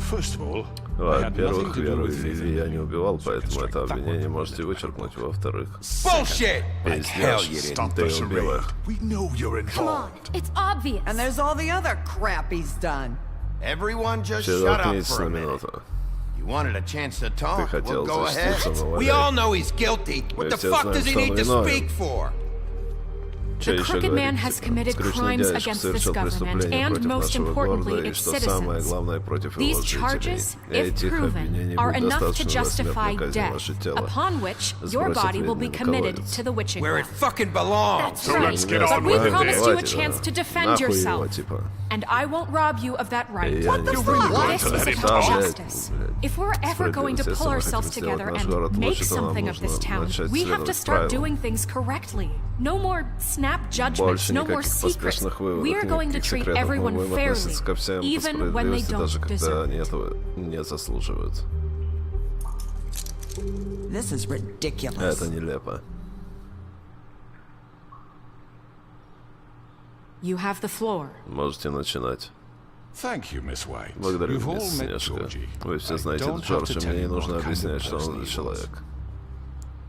First of all, I had nothing Во-первых, to do Веру with Faith Лили я and не Lily. убивал, So you can поэтому strike это that one обвинение from можете the вычеркнуть. Во-вторых, Bullshit! Like hell you пиздешь, didn't. ты убил их. We know you're Come on, involved. it's obvious. And there's all the other crap he's done. Everyone just Все shut up заткнитесь for на a minute. минуту. You wanted a chance to Ты talk. хотел Well, go ahead. защититься, но We all know he's guilty. What Мы the все fuck знаем, does he что он need to виновен. speak for? Что The еще Crooked Man говорить? has committed Скрючный crimes дядечка against this совершил government преступление and, против most нашего importantly, города, и its что самое citizens. главное, против его These жителей. charges, if Этих обвинений proven, are будет enough to достаточно для justify смертной казни death, ваше тело. upon which your Сбросят body will be ведьмин committed колодец. to the witching Where well. it fucking belongs. That's So right, let's get but on we with it. promised you a Давайте, chance to defend нахуй его, yourself. типа. And I won't rob you of that right. Я не This буду going to let is him about talk. justice. If we're ever going to pull ourselves together and make something of this town, we have to start doing things correctly. No more snap judgments, Больше no more никаких secrets. поспешных выводов, We are going to никаких treat секретов. Мы everyone будем fairly, относиться ко всем по even when they справедливости, don't даже когда deserve они it. этого не заслуживают. This is ridiculous. Это нелепо. You have the floor. Можете начинать. Thank you, Miss White. Благодарю, You've all мисс met Снежка. Georgie. Вы все I знаете don't have to Джорджа, tell мне не you нужно what kind of объяснять, что он person за he человек. was.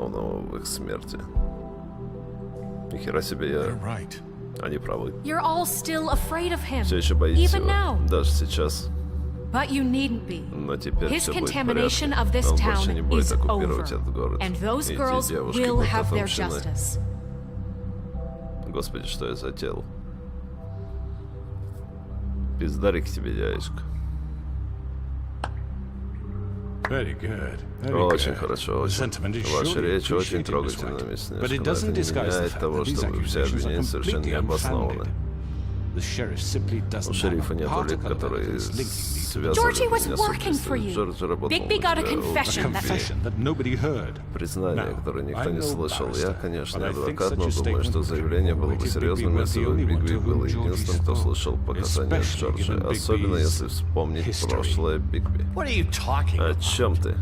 виновного в их смерти. Нихера себе, я Они правы. You're all still afraid of him, Все еще боитесь even его, now. даже сейчас. But you needn't be. Но теперь His все будет в contamination порядке. of this Он больше не town будет is оккупировать over, этот город. and those И эти girls девушки will будут have their отомщены. justice. Господи, что я затеял? Пиздарик тебе, дядечка. Very good. Очень хорошо, очень. Ваша речь очень трогательна, мисс Снежка, но это не меняет того, что все обвинения совершенно не обоснованы. У шерифа нет улик, которые связаны меня с убийством. Джордж работал на тебя. Признание, которое никто не слышал. Я, конечно, не адвокат, но думаю, что заявление было бы серьезным, если бы Бигби был единственным, кто слышал показания Джорджа. Особенно, если вспомнить прошлое Бигби. О чем ты?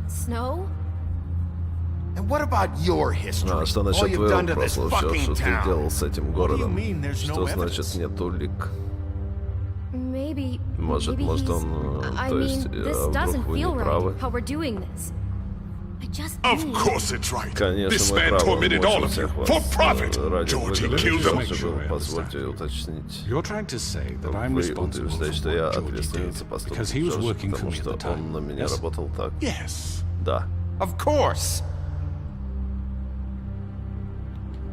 Snow? And what about your history? А что All насчет you've твоего done to this прошлого? Что fucking ты town? делал с этим городом? Что no значит нет улик? Maybe. Может, maybe может he's- он, I то mean, есть, this вдруг doesn't вы не feel правы? right how we're doing this. I just Of need- course it's right. Конечно, This мы man правы, tormented all мучил of you всех вас for profit. ради Georgie выгоды. killed him. Джорджа был, позвольте уточнить. You're trying to say that I'm Вы responsible утверждаете, что for я what Georgie ответственен did за поступки because he was Джорджа, working for потому me at что the time. он на меня Yes? работал так. Yes. Да. Of course.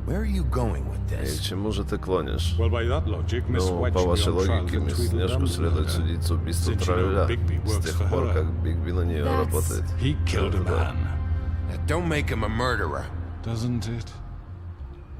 Where are you going with И this? к чему же ты клонишь? Well, by that logic, Miss Ну, White по should be вашей on trial логике, for мисс Tweedledum's Снежку следует murder. судить за убийство Since you know тролля, Bigby с works тех for пор, her. как Бигби на нее That's- работает. He killed a Да. man, Now, don't make him a murderer. doesn't it?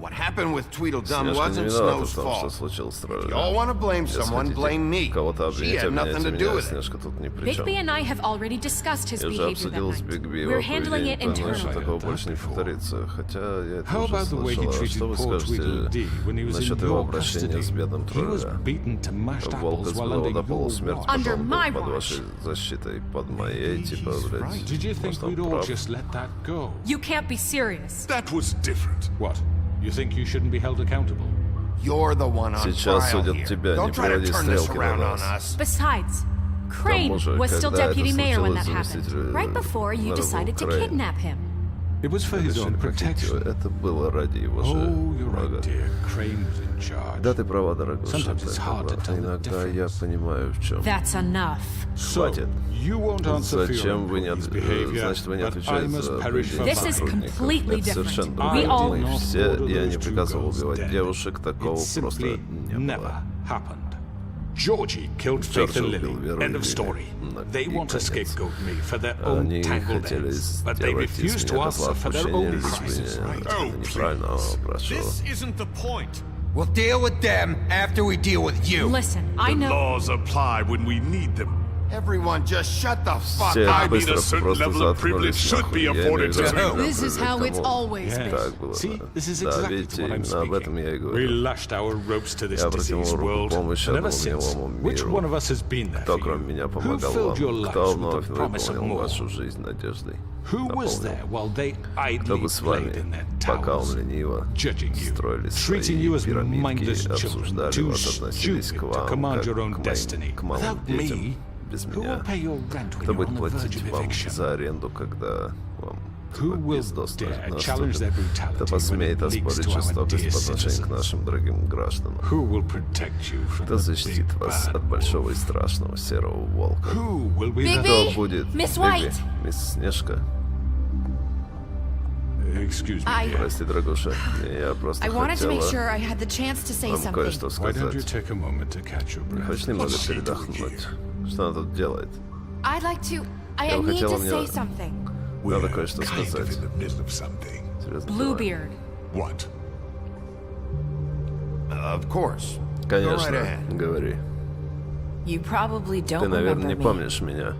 What happened with Tweedledum Снежка не wasn't виновата Snow's в том, что fault. случилось с If you all троллем. want to blame Если someone, хотите blame me. кого-то She обвинить, had nothing обвиняйте to do меня, with it. Снежка тут ни при чем. Bigby and I have already discussed his Я уже behavior that обсудил с night. Бигби его We're handling поведение, it понимаю, что internally. такого больше не повторится. Хотя я это How уже about the way he слышал. А treated что вы poor скажете Tweedledee when he was насчет in его your обращения custody? с бедным He was тролля? beaten to mashed Волк apples while избил under до полусмерти, your watch. Under потом my был под watch. вашей защитой, под моей, типа, блядь. Did you think Может, он we'd all прав? just let that go? You can't be serious. That was different. What? You think you shouldn't be held accountable? You're the one on Сейчас trial судят here. тебя, Don't не try to приводи turn this стрелки на around on нас. us. Besides, Crane К тому же, was still когда это deputy mayor when случилось, that happened, заместитель right before you мэра был decided to Крейн. kidnap him. It was for his Решили own похитить его. protection. Это было ради его же Oh, you're right, блага. dear. Crane was in charge. Да, ты права, дорогуша. Sometimes it's hard to tell the Иногда я difference. понимаю, в чем. That's enough. So, Хватит. you won't answer for your Зачем вы не employees' behavior, значит, вы не but I отвечаете must за perish for поведение This is сотрудников? completely Это совершенно different. другое. We all- Мы все, я не Those two приказывал girls убивать dead. девушек, такого It просто simply не never было. happened. Georgie killed Faith Джорджи and убил Lily. Веру и End of Лили. story. They И want to конец. scapegoat me for their own Они tangled хотели ends, but they сделать из refuse to меня answer козла for their отпущения, own лишь бы crimes. Oh, неправильно, прошу. This isn't the point. We'll deal with them after we deal with you. Listen, I The know. laws apply when we need them. Everyone just shut the fuck Все up. I mean, быстро a certain просто level of privilege заткнулись should нахуй. be Я имею afforded в to виду, me. определенный This is how it's кому. always been. Так было. See, this is Да, exactly видите, what I'm именно об этом speaking. я и We говорю. lashed our ropes to this Я протянул diseased руку world, помощи and ever одному since, гнилому which one of миру. us has been there Кто, for кроме you? меня, Who помогал filled your вам? lives Кто with вновь the promise of выполнил more? вашу жизнь надеждой? Who was Наполнил. there while they Кто idly бы с played вами, in their пока towers, он лениво judging you, строили treating свои you as пирамидки, mindless children, обсуждали too вас, относились к stupid to вам, command как your own к destiny? к малым Without детям, me, без who will меня? pay your rent when Кто you're будет on the verge платить of вам eviction? за аренду, когда вам Who will пиздос dare challenge their наступит? brutality Кто when посмеет it leaks оспорить to our жестокость dear по отношению к citizens? нашим дорогим гражданам? Who will protect you from Кто the защитит big вас bad от большого и wolf? страшного серого волка? Who will be the... Bigby! Кто будет Miss Бигби? White! Мисс Снежка? Excuse me, I- dear. Прости, дорогуша, я просто I wanted to make хотела sure I had the chance to say вам something. кое-что Why don't you сказать. take a moment to catch your Не breath? хочешь немного What's she doing передохнуть? here? Что она тут делает? I'd like to. I Я бы need хотела to мне- say something. Надо We're кое-что kind of сказать. in the middle of something. Серьезно, давай. Bluebeard. What? Of course. Go right Конечно, ahead. говори. You probably Ты, don't наверное, не remember me. помнишь меня.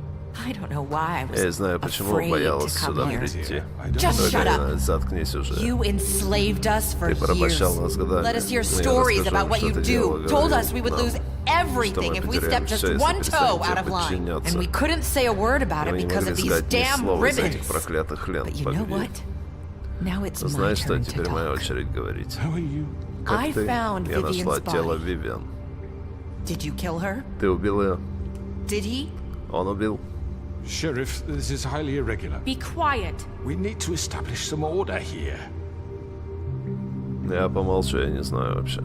I don't know why I was Я знаю, почему afraid боялась to come сюда here. прийти. I don't Just shut Дорогая, up. заткнись уже. You enslaved us for Ты years. порабощал нас годами. Let us hear Но я stories расскажу about вам, what что you ты do. делала, Told говори us we would нам, lose everything что мы if we потеряем stepped just всё, если one toe перестанем out тебе of line. подчиняться. And we couldn't say a word about Мы it не because могли of these сказать ни damn слова из этих ribbons. проклятых лент. But you know Погоди. what? Now it's my Знаешь что, turn to теперь моя talk. очередь говорить. How are you? Как I ты? found Я нашла Vivian's тело body. Вивиан. Did you kill her? Ты убил ее? Did he? Он убил? Sheriff, this is highly irregular. Be quiet. We need to establish some order here. Я помолчу, я не знаю вообще.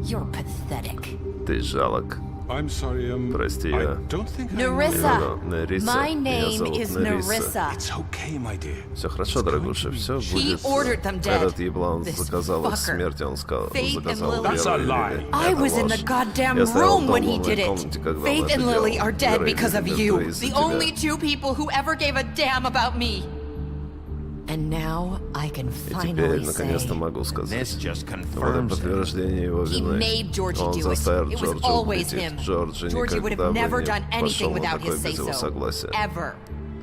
You're pathetic. Ты жалок. I'm sorry, Прости, I я... don't think Nerissa. Nerissa. My Меня name зовут is Nerissa. Nerissa. it's okay, my dear. Все хорошо, дорогуша, все He будет... ordered them dead. Этот еблан This заказал их fucker. смерти, он сказал, Faith заказал and Lily. That's a Веру lie. или... I Это was in the ложь. goddamn Я стоял room дома when в he моей did it. комнате, когда он Faith это and Lily делал. are dead Вера и because of Лили you. мертвы из-за The тебя. only two people who ever gave a damn about me. And now I can И finally теперь, say, наконец-то, могу сказать. This just Вот это confirms it. подтверждение его he вины. made Georgie Он do it. заставил It was Джорджа always убить him. их. Джорджи Georgie would никогда have бы never не done пошел anything на without такое his без его say-so. согласия. Ever.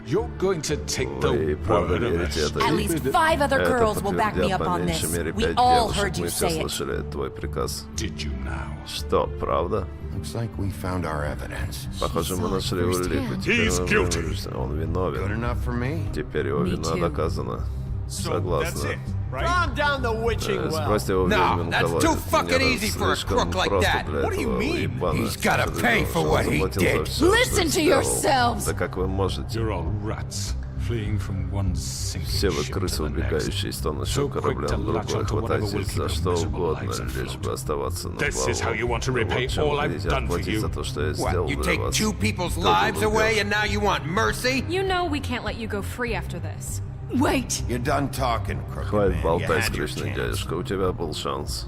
You're going to take Вы the правда word of верите a это? At least 5 other Это girls will back me подтвердят up по on меньшей this. мере We 5 all девушек. heard you Мы все say it. слышали твой приказ. Did you now? Что, правда? Looks like we found our evidence. Похоже, мы нашли улику. Теперь He's мы guilty. вынуждены. Он Good виновен. enough for me. Теперь его Me вина too. доказана. Согласна. Calm down the witching well. Сбросьте его в No, ведьмин that's колодец. too fucking Мне easy for a слишком crook like просто that. для What do you этого mean? уебана, He's gotta что pay он for what he заплатил за did. всё, что Listen to сделал. yourselves. Да как вы можете? You're all rats, fleeing from one sinking Все вы ship крысы, to the next. убегающие из тонущего So корабля quick to в latch другой, onto whatever will хватайтесь keep за your что miserable угодно, lives лишь бы afloat. оставаться на This is how you плаву. want to Вот repay чем all вы I've хотите done for отплатить you. за то, что я What, сделал you для take вас. 2 people's Кто lives был away убит? and now you want mercy? You know we can't let you go free after this. Wait! You're done talking, crooked Хватит man. You болтать, had your скрючный chance. дядюшка, у тебя был шанс.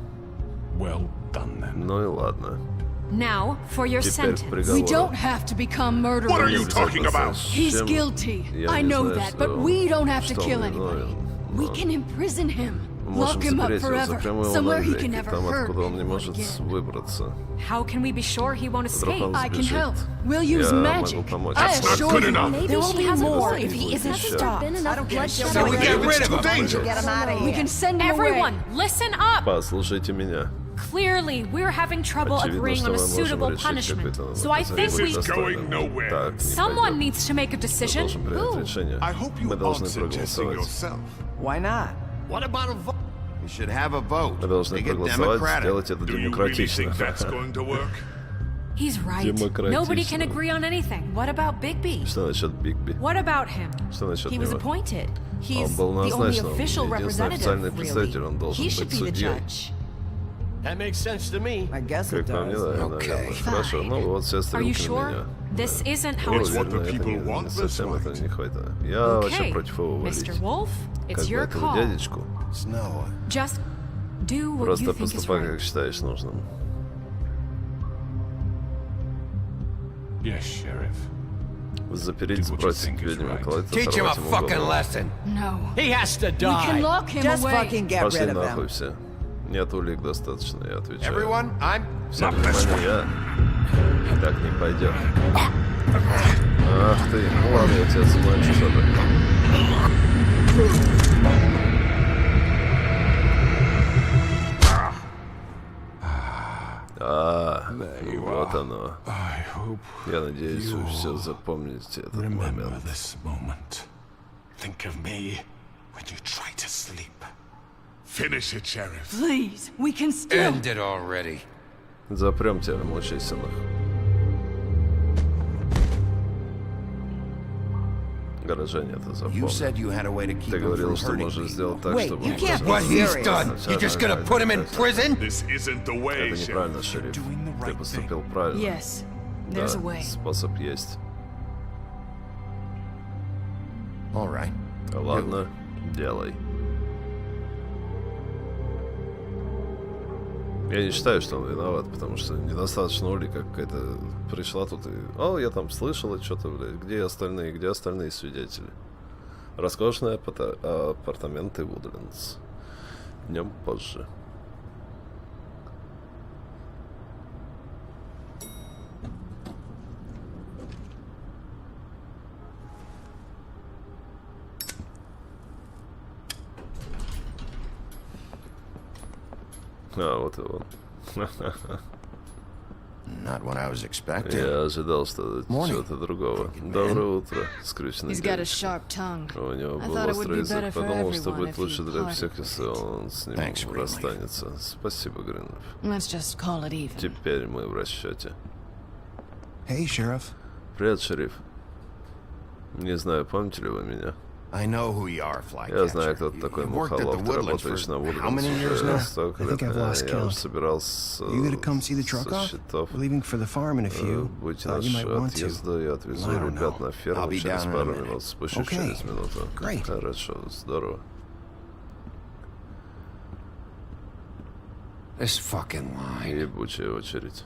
Well done then. Ну и ладно. Now, for your Теперь к sentence. We приговору. don't have to become murderers. What are you talking about? He's guilty. Я I не know знаю, that, что but we don't have to что kill он anybody. виновен, We но can imprison him. мы можем Lock him up запереть его, forever. запрем его Somewhere he навеки, can never там, hurt откуда он не anyone может again. выбраться. How can we be sure he won't Вдруг escape? он I can сбежит. help. We'll use Я magic. могу помочь. I That's not assure good you. enough. Maybe There will she be hasn't more lied. if he isn't Hasn't stopped. been enough bloodshed. So we get rid of him. danger. Get him out of We here. can send him Everyone, away. listen up! Послушайте меня. Clearly, we're having trouble Очевидно, agreeing что on a мы можем suitable решить punishment. какое-то So I наказание think This we... is достойное. going nowhere. Так, не Someone пойдет. needs to make a Кто decision. должен принять Who? решение? I hope you Мы должны answered guessing проголосовать. yourself. Why not? What about a vote? You should have a vote. Мы должны Make it проголосовать, democratic. сделать это Do you really демократично. think that's going to work? He's right. Демократично. Nobody can agree on anything. What about Bigby? Что насчет Бигби? What about him? Что насчет He was него? appointed. Он He's был the only назначен, он official единственный официальный representative, представитель, он really. должен He should быть be the судьей. judge. That makes sense to me. I guess Как по мне, да, наверное. Хорошо, ну вот все Are you стрелки на sure? меня. This isn't how Я it's... what the уверен, это people не want, совсем that's этого right. не хватает. Я вообще Okay, против его Mr. валить. Wolf, Как it's бы your этому call. дядечку. Snow. Just do what Просто you think is поступай, right. как считаешь нужным. Yes, Sheriff. Запереть, Do what you сбросить think is ведьмин right. колодец, Teach him a оторвать ему fucking голову. lesson. No. He has to We can die. lock him Just away. fucking get Пошли rid of нахуй them. все. Нет улик достаточно, я отвечаю. Everyone, I'm Всем внимание, я. Так не пойдет. Ах ты, ну ладно, я тебя замочу что-то. Вот оно. I hope Я надеюсь, вы you все запомните этот remember момент. this moment. Think of me when you try to sleep. Finish it, Sheriff. Please, we can still. End it already. Запрем тебя, мучайся. Горожане это You запомнят. said you had a way to keep Ты him говорил, from что hurting можешь people. сделать так, Wait, чтобы... you can't What he's serious. done? You're just gonna put him in prison? This isn't the way, Это Sheriff. неправильно, шериф. Ты поступил правильно. Yes, there's a Да, way. способ есть. All right. Ладно, делай. Я не считаю, что он виноват, потому что недостаточно улика какая-то пришла тут и... О, я там слышала что-то, блядь. Где остальные свидетели? Роскошные апартаменты Вудлендс. Днем позже. А, вот и он. Not what I was expecting. Я ожидал чего-то другого. Доброе утро, скрюченный He's got a дядечка. sharp tongue. У него I был thought it would острый be better язык. for Подумал, что everyone будет if лучше you для parted. всех, если он с ним Thanks, Greenleaf. расстанется. Спасибо, Гринлиф. Let's just call it even. Теперь мы в расчете. Hey, Sheriff. Привет, шериф. Не знаю, помните ли вы меня? I know who you are, Я знаю, кто Flycatcher. ты такой, You've worked at the Мухолов. Ты Woodlands работаешь на for how many years Woodlands now? уже столько I лет. think I've lost Я уже count. собирался You gonna come see the truck со off? счетов We're leaving for the farm in a few. быть Thought you might want to. отъезда. Я отвезу I don't ребят know. на ферму I'll be через down in a пару minute. минут. Спущусь Okay. через минуту. Great. Хорошо, здорово. This fucking line. Ебучая очередь.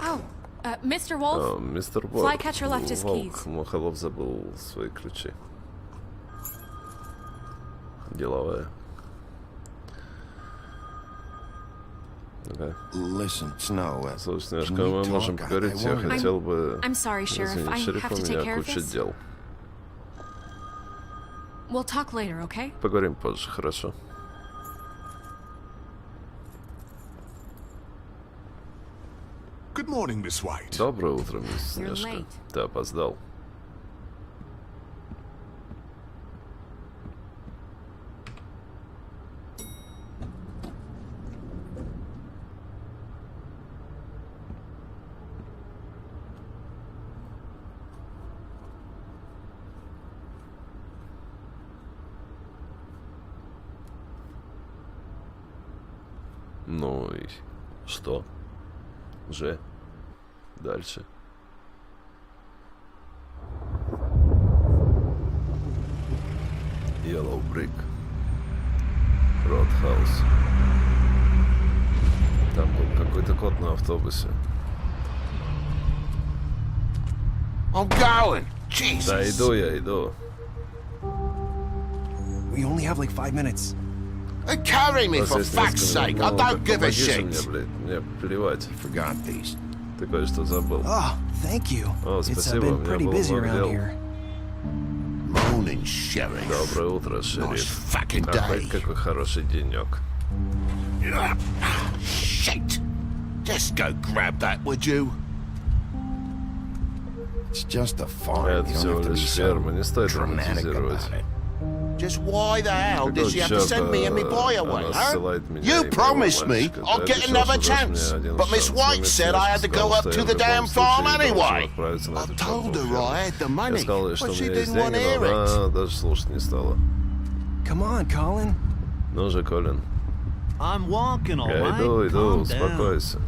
Oh, Mr. Wolf? Мистер Волк. Flycatcher left his keys. Волк. Мухолов забыл свои ключи. Деловая. Okay. Listen, Snow. Слушай, Снежка, мы можем поговорить. Я хотел бы... I'm sorry, Sheriff. I Извини, шериф, have у to take меня care of куча this. дел. We'll talk later, okay? Поговорим позже, хорошо? Good morning, Miss White. Доброе утро, мисс You're Снежка. late. Ты опоздал. Ну и что? Же. Дальше. Yellow Brick. Roadhouse. Там был какой-то кот на автобусе. I'm going. Jesus. Да, иду я, иду. We only have like 5 minutes. Carry me, У нас for есть fuck's несколько sake. I минут, так don't give a помоги же shit. мне, блядь. Мне плевать. Forgot these. Ты кое-что забыл. Oh, thank you. О, It's спасибо, been у меня pretty было busy много around дел. here. Morning, Sheriff. Доброе утро, шериф. Nice fucking А хоть day. какой хороший денек. Shit. Just go grab that, would you? It's just a farm. Это You всего don't have to be лишь so ферма, не стоит dramatic драматизировать. about it. Just why the hell Какого did she have to send me and me boy away, она huh? ссылает меня и You моего promised me мальчика. I'd Ты get обещал, another что дашь chance, мне один but Miss шанс. White Но said I had to go сказал, up что to я the в damn любом farm случае должен anyway. отправиться на I эту told чертову her ферму. I had the Я money, сказал ей, что but у she меня есть didn't want to деньги, hear но it. она даже слушать не стала. Come on, Colin. Ну же, Колин. I'm walking, all Я right? иду, Calm down. успокойся.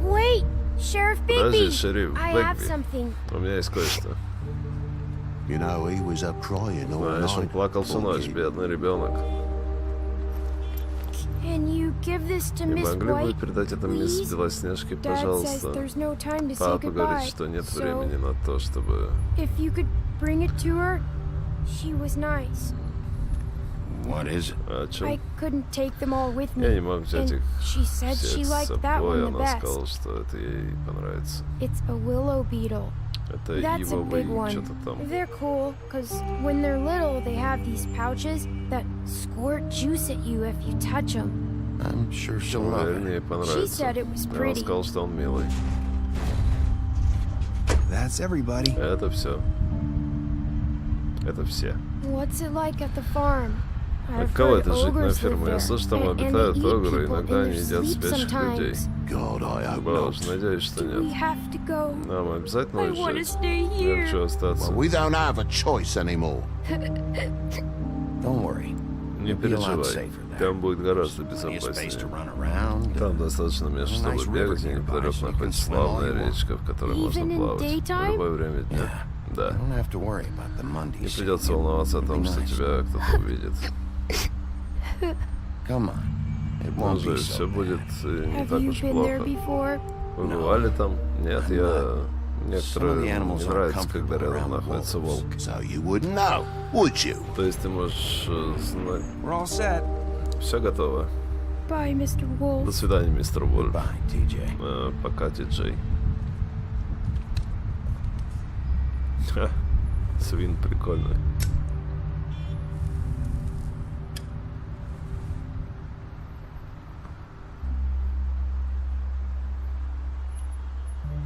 Wait, Sheriff Подожди, Bigby. шериф I have Бэгби. something. У меня есть кое-что. You know, he was up crying all Знаешь, он night. плакал всю ночь, бедный ребенок. Can you give this to Не Miss могли бы вы White? передать это мисс please? Белоснежке, Dad says пожалуйста? there's no time to say Папа говорит, goodbye. что нет So, времени на то, чтобы... if you could bring it to her, she was nice. What is it? О I чем? couldn't take them all with Я не me. мог взять And их she said все she с liked that собой. one the Она best. сказала, что это ей понравится. It's a willow beetle. Это That's a ивовый big one. что-то там. They're cool, because when they're little, they have these pouches that squirt juice at you if you touch them. I'm sure she'll love Наверное, ей it. понравится. She said it was Он pretty. сказал, что он милый. That's everybody. Это все. Это все. What's it like at the farm? I've Каково heard это жить на ogres live ферме? Я there, слышу, там and обитают they eat огры, people иногда in они their едят sleep спящих людей. sometimes. God, I hope Боже, not. надеюсь, что Do we нет. have to go? Нам обязательно I want to уезжать? stay Я here. хочу остаться. Well, we don't have a choice anymore. Don't worry. Не You'll be a lot переживай. safer there. Там будет гораздо Plenty of space to безопаснее. run around. Там достаточно места, чтобы Nice бегать, river и неподалеку nearby, so you can находится swim all славная you want. речка, в которой можно Even in плавать. В daytime? любое время дня. You Да. don't have to worry about the Не Mondays. придется волноваться о том, что Nice. тебя кто-то увидит. Come on. It Ну won't же, be все so будет не Have так you уж been there плохо. before? Вы бывали там? Нет, я... Some of the Некоторым не animals aren't нравится, когда comfortable рядом around the находится волк. wolves. So you wouldn't know, would you? То есть ты можешь знать... We're all set. Все готово. Bye, Mr. До Wolf. свидания, мистер Вольф. Bye, TJ. Пока, Ти-Джей. Ха, свин прикольный.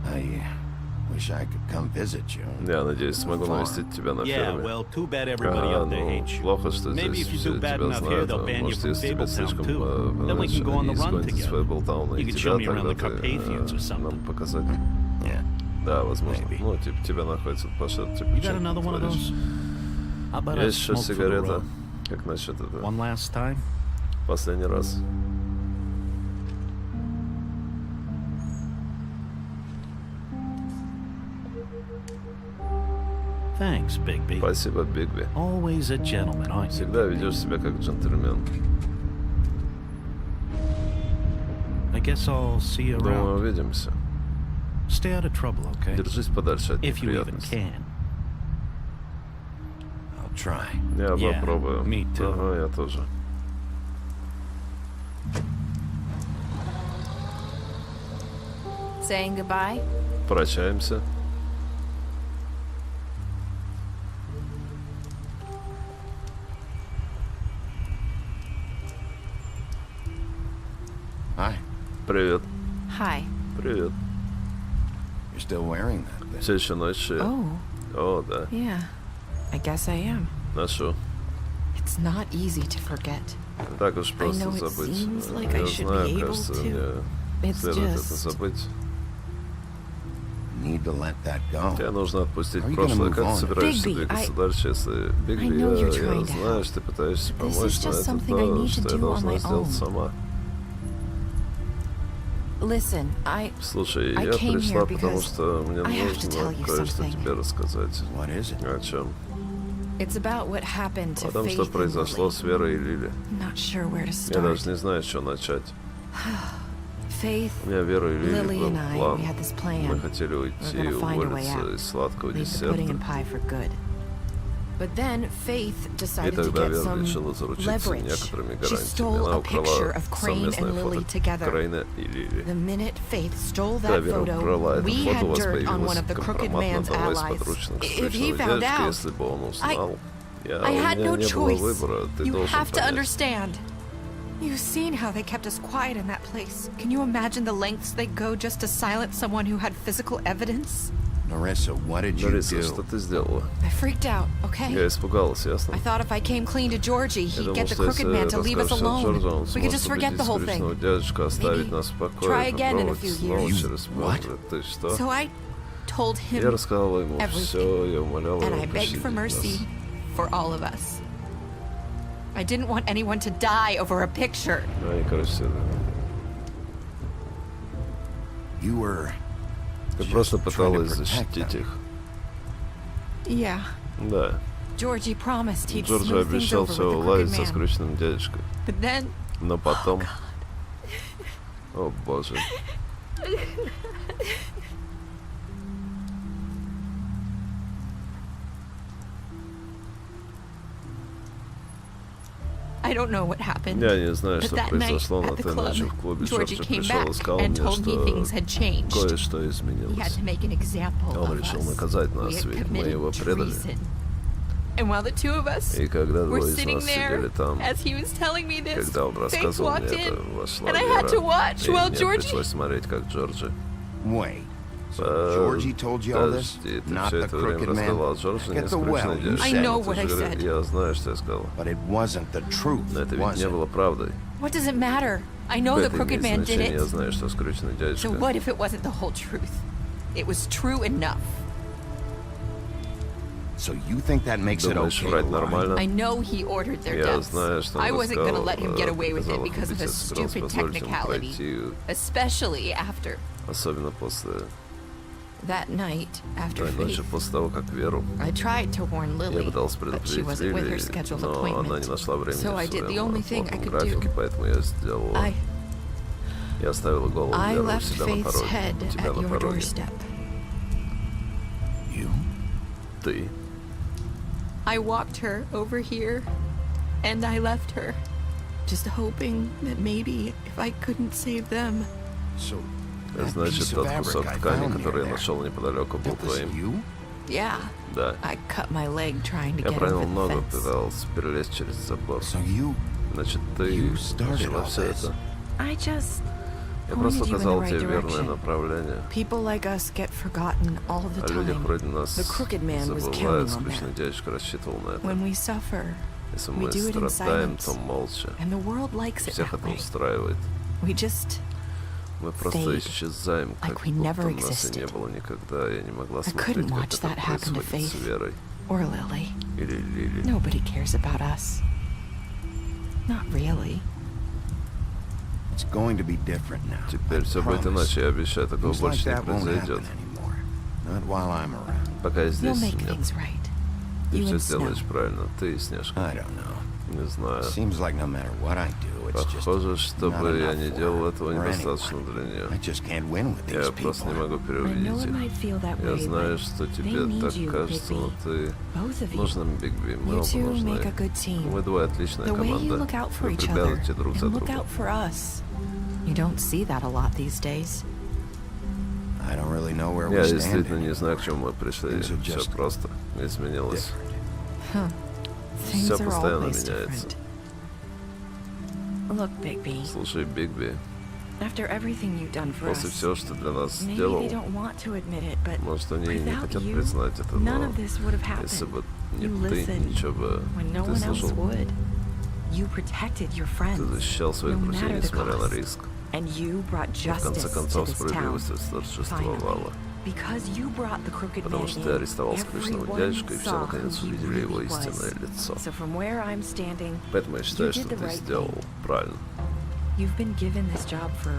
I Wish I could come visit you. Я надеюсь, смогу навестить тебя на ферме. Well, too bad everybody up there hates you. Плохо, что здесь все тебя знают. Может, если тебе слишком понравится, они изгонят из своей болтауны и тебя, тогда ты нам показать. Да, возможно. Ну, типа, тебя находится пошлет, типа, есть еще сигарета. Как насчет этого? Последний раз. Thanks, Bigby. Спасибо, Бигби. Always a gentleman, aren't you? Всегда ведешь себя как джентльмен. I guess I'll see you Думаю, around. увидимся. Stay out of trouble, okay? Держись подальше от If you even неприятностей. can. I'll try. Я Yeah, попробую. me too. Ага, я тоже. Saying goodbye? Прощаемся. Hi. Привет. Hi. Привет. You're still wearing that. Все еще ночью. Oh. О, да. Yeah. I guess I am. Ношу. It's not easy to forget. Так уж просто know it забыть. seems like I Я should знаю, be able кажется, to. мне It's следует это just- забыть. Need to let that go. Тебе нужно отпустить Are you прошлое. gonna Как move ты on? собираешься Bigby, двигаться дальше, если... Бигби, I know you're я trying to знаю, help. что ты пытаешься But this помочь, is но just это something I то, need to что я do on должна my сделать own. сама. Listen, Слушай, I я came пришла, here потому because что мне I have to нужно tell you кое-что something. тебе рассказать. What is it? О чем? it's about what happened to О том, Faith что and произошло Lily. с Верой и Лили. I'm not sure where to Я даже start. не знаю, с чего начать. Faith, У меня Вера и Лили Lily был and I, план. we had this plan. Мы хотели We're уйти и gonna find a way уволиться out. из сладкого Leave the pudding and десерта. pie for good. But then Faith И decided to тогда get Вера some решила заручиться leverage. некоторыми She гарантиями. stole Она a picture украла of Crane and совместное Lily фото together. Крейна и Лили. The minute Faith stole Когда that Вера photo, украла это we фото, had у вас dirt on one появилась of the crooked компромат на man's одного из allies. подручных If he скрюченного found дядечки, out, если бы он узнал. I had У меня no не было choice. выбора, ты You должен have to понять. understand. You've seen how they kept us quiet in that place. Can you imagine the lengths they go just to silence someone who had physical evidence? Narissa, what did you Нариса, что do? ты сделала? I freaked out, okay? Я испугалась, ясно? I thought if I came clean to Georgie, Я he'd думал, get the что crooked если man to leave us расскажешь alone. Джорджу, он We could just сможет forget the whole убедить скрюченного thing. дядечку оставить Maybe нас в покое, try again in a попробовать few снова years. через пару. Ты что? So I told Я him рассказала ему everything. все, я умоляла And его I begged for пощадить нас. mercy for all of us. I didn't want anyone to die over a picture. Они, короче, You were ты просто just trying to пыталась protect защитить them. их. Yeah. Да. Georgie promised he'd Джорджи smooth things обещал over все with the crooked уладить со man. скрюченным дядечкой. But then, Но потом... О, боже. I don't know what happened. Я не знаю, But что that night произошло на at the той club, ночи в клубе. Georgie Джорджи came пришел back и сказал and мне, told me things had что changed. кое-что He had изменилось. to make an example Он of решил us. наказать We нас, had ведь мы его committed предали. treason. And while the two of us И когда were двое из sitting нас there, сидели там, as he was telling me this, когда он Faith рассказывал мне walked это, in, вошла and I had to Вера, watch и while мне Georgie... пришлось смотреть, как Джорджи... Wait. So Georgie told you all this? Подожди, ты Not все the это время crooked рассказала man? Джорджи, не Get the well. скрюченный You дядечка. I said know it. what I said. Я знаю, что я сказал. But it wasn't the truth, Но это ведь was не it? было правдой. What does it matter? I know the Это crooked имеет man did значение, я it. знаю, что скрюченный So дядечка. what if it wasn't the whole truth? It was true enough. So you think that makes it Думаешь, okay, врать right? нормально? I know he ordered their Я deaths. знаю, что I он wasn't going to рассказал, let him get away with it приказал because of a убить, собирался stupid позволить ему technicality. пройти, Especially after особенно после that night, after той ночи, Faith. после того, как Веру. I tried to warn Я Lily, пытался but she предупредить wasn't with her Лили, scheduled но она appointment. не нашла времени So I в did the своем only thing I плотном could графике, do. поэтому я сделал... Я оставила голову I Веры у left себя на Faith's пороге, head у тебя at на your пороге. doorstep. You? Ты? I walked her over here, and I left her, just hoping that maybe if I couldn't save them. So that Значит, piece тот of кусок fabric I ткани, found который я near нашел неподалеку, был that was твоим. you? Yeah, Да. I cut my leg trying to Я get пронял over the ногу, fence. пытался перелезть через забор. So you Значит, ты You started начала all все this. это. I just Я просто указал тебе верное направление. А люди вроде нас забывают, скучный дядюшка рассчитывал на это. Если мы страдаем, то молча. Всех это устраивает. Мы просто исчезаем, как будто нас и не было никогда. Я не могла смотреть, как это происходит с Верой. Или Лили. Теперь все будет иначе, я обещаю, такого больше не произойдет. Пока я здесь, нет. Ты все сделаешь правильно, ты и Снежка. Не знаю. Похоже, что бы я не делал этого, недостаточно для нее. Я просто не могу переубедить их. Я знаю, что тебе так кажется, но ты... Нужно Бигби, мы оба нужны. Мы двое отличная команда. Вы приглядывайте друг за другом. Я действительно не знаю, к чему мы пришли. Все просто изменилось. Все постоянно меняется. Слушай, Бигби, после всего, что для нас сделал, может, они и не хотят признать это, но если бы не ты, ничего бы ты слышал. Ты защищал своих друзей, несмотря на риск. И в конце концов справедливость торжествовала. Потому что ты арестовал скучного дядюшку, и все наконец увидели его истинное лицо. Поэтому я считаю, что ты сделал правильно.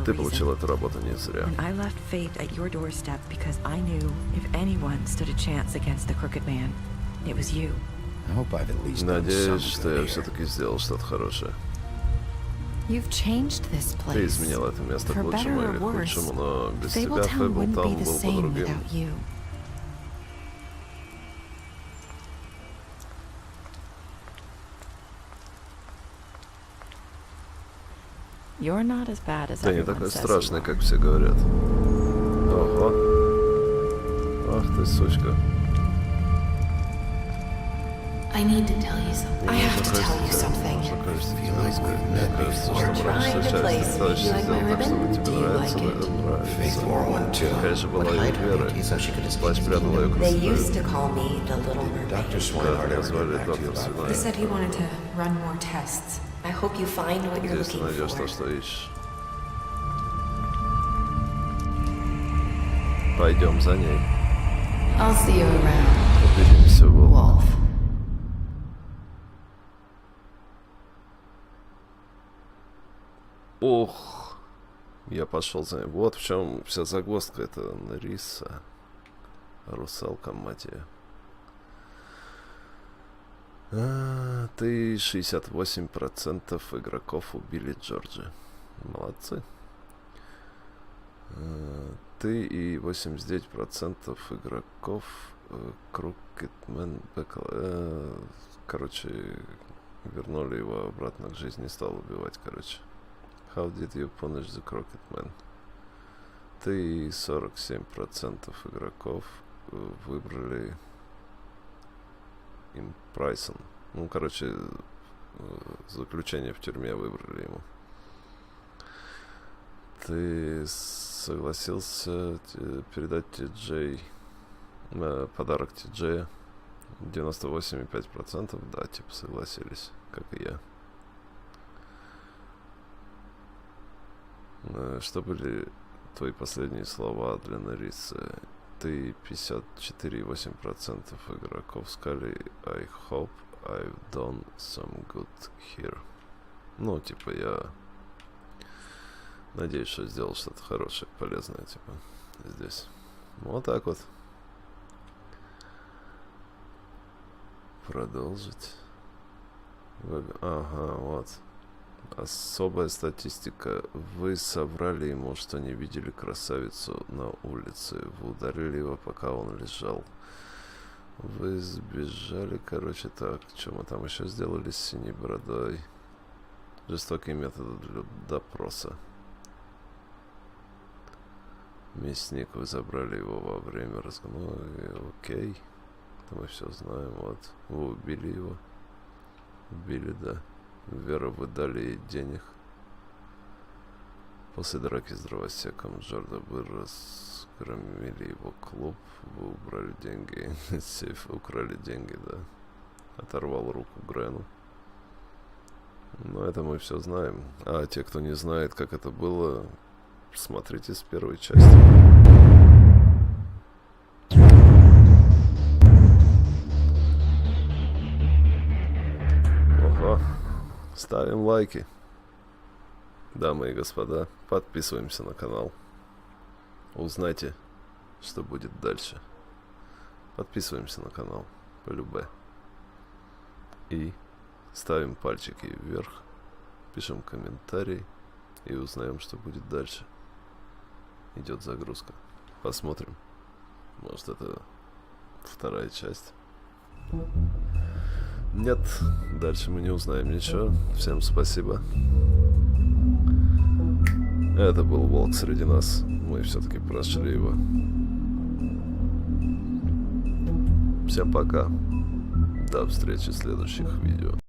Ты получил эту работу не зря. Надеюсь, что я все-таки сделал что-то хорошее. Ты изменил это место к лучшему или к худшему, но без тебя Фейблтаун был бы другим. Ты не такой страшный, как все говорят. Ого. Ах ты, сучка. I need to tell you something. I have to tell you something. Trying to place me, you like my ribbon? Do you like it? They used to call me the Little Mermaid. They said he wanted to run more tests. I hope you find what you're looking for. Пойдем за ней. I'll see you around. Увидимся, Волк. Ох, я пошел за ней. Вот в чем вся загвоздка. Это Нариса. Русалка, мать ее. Ты 68% игроков убили Джорджи. Молодцы. Ты и 89% игроков Крукетмен короче, вернули его обратно к жизни, стал убивать, короче. How did you punish the Crooked Man? Ты и 47% игроков выбрали им Прайсон. Ну, короче, заключение в тюрьме выбрали ему. Ты согласился передать Ти-Джей подарок Ти-Джея. 98,5%, да, типа согласились, как и я. Что были твои последние слова для Нарисы? Ты 54,8% игроков сказали I hope I've done some good here. Ну, типа, я надеюсь, что сделал что-то хорошее, полезное, типа, здесь. Вот так вот. Продолжить. Ага, вот. Особая статистика. Вы соврали ему, что не видели красавицу на улице. Вы ударили его, пока он лежал. Вы сбежали, короче, так. Что мы там еще сделали с синей бородой? Жестокие методы для допроса. Мясник, вы забрали его во время разговора. Ну, окей. Мы все знаем. Вот. Вы убили его. Убили, да. Вера, вы дали ей денег. После драки с дровосеком Джорда вы разгромили его клуб, вы убрали деньги из сейфа, украли деньги, да. Оторвал руку Грену. Но это мы все знаем. А те, кто не знает, как это было, смотрите с первой части. Ого. Ставим лайки. Дамы и господа, подписываемся на канал. Узнайте, что будет дальше. Подписываемся на канал, полюбе. И ставим пальчики вверх, пишем комментарий и узнаем, что будет дальше. Идет загрузка. Посмотрим. Может, это вторая часть. Нет, дальше мы не узнаем ничего. Всем спасибо. Это был Волк Среди Нас. Мы все-таки прошли его. Всем пока. До встречи в следующих видео.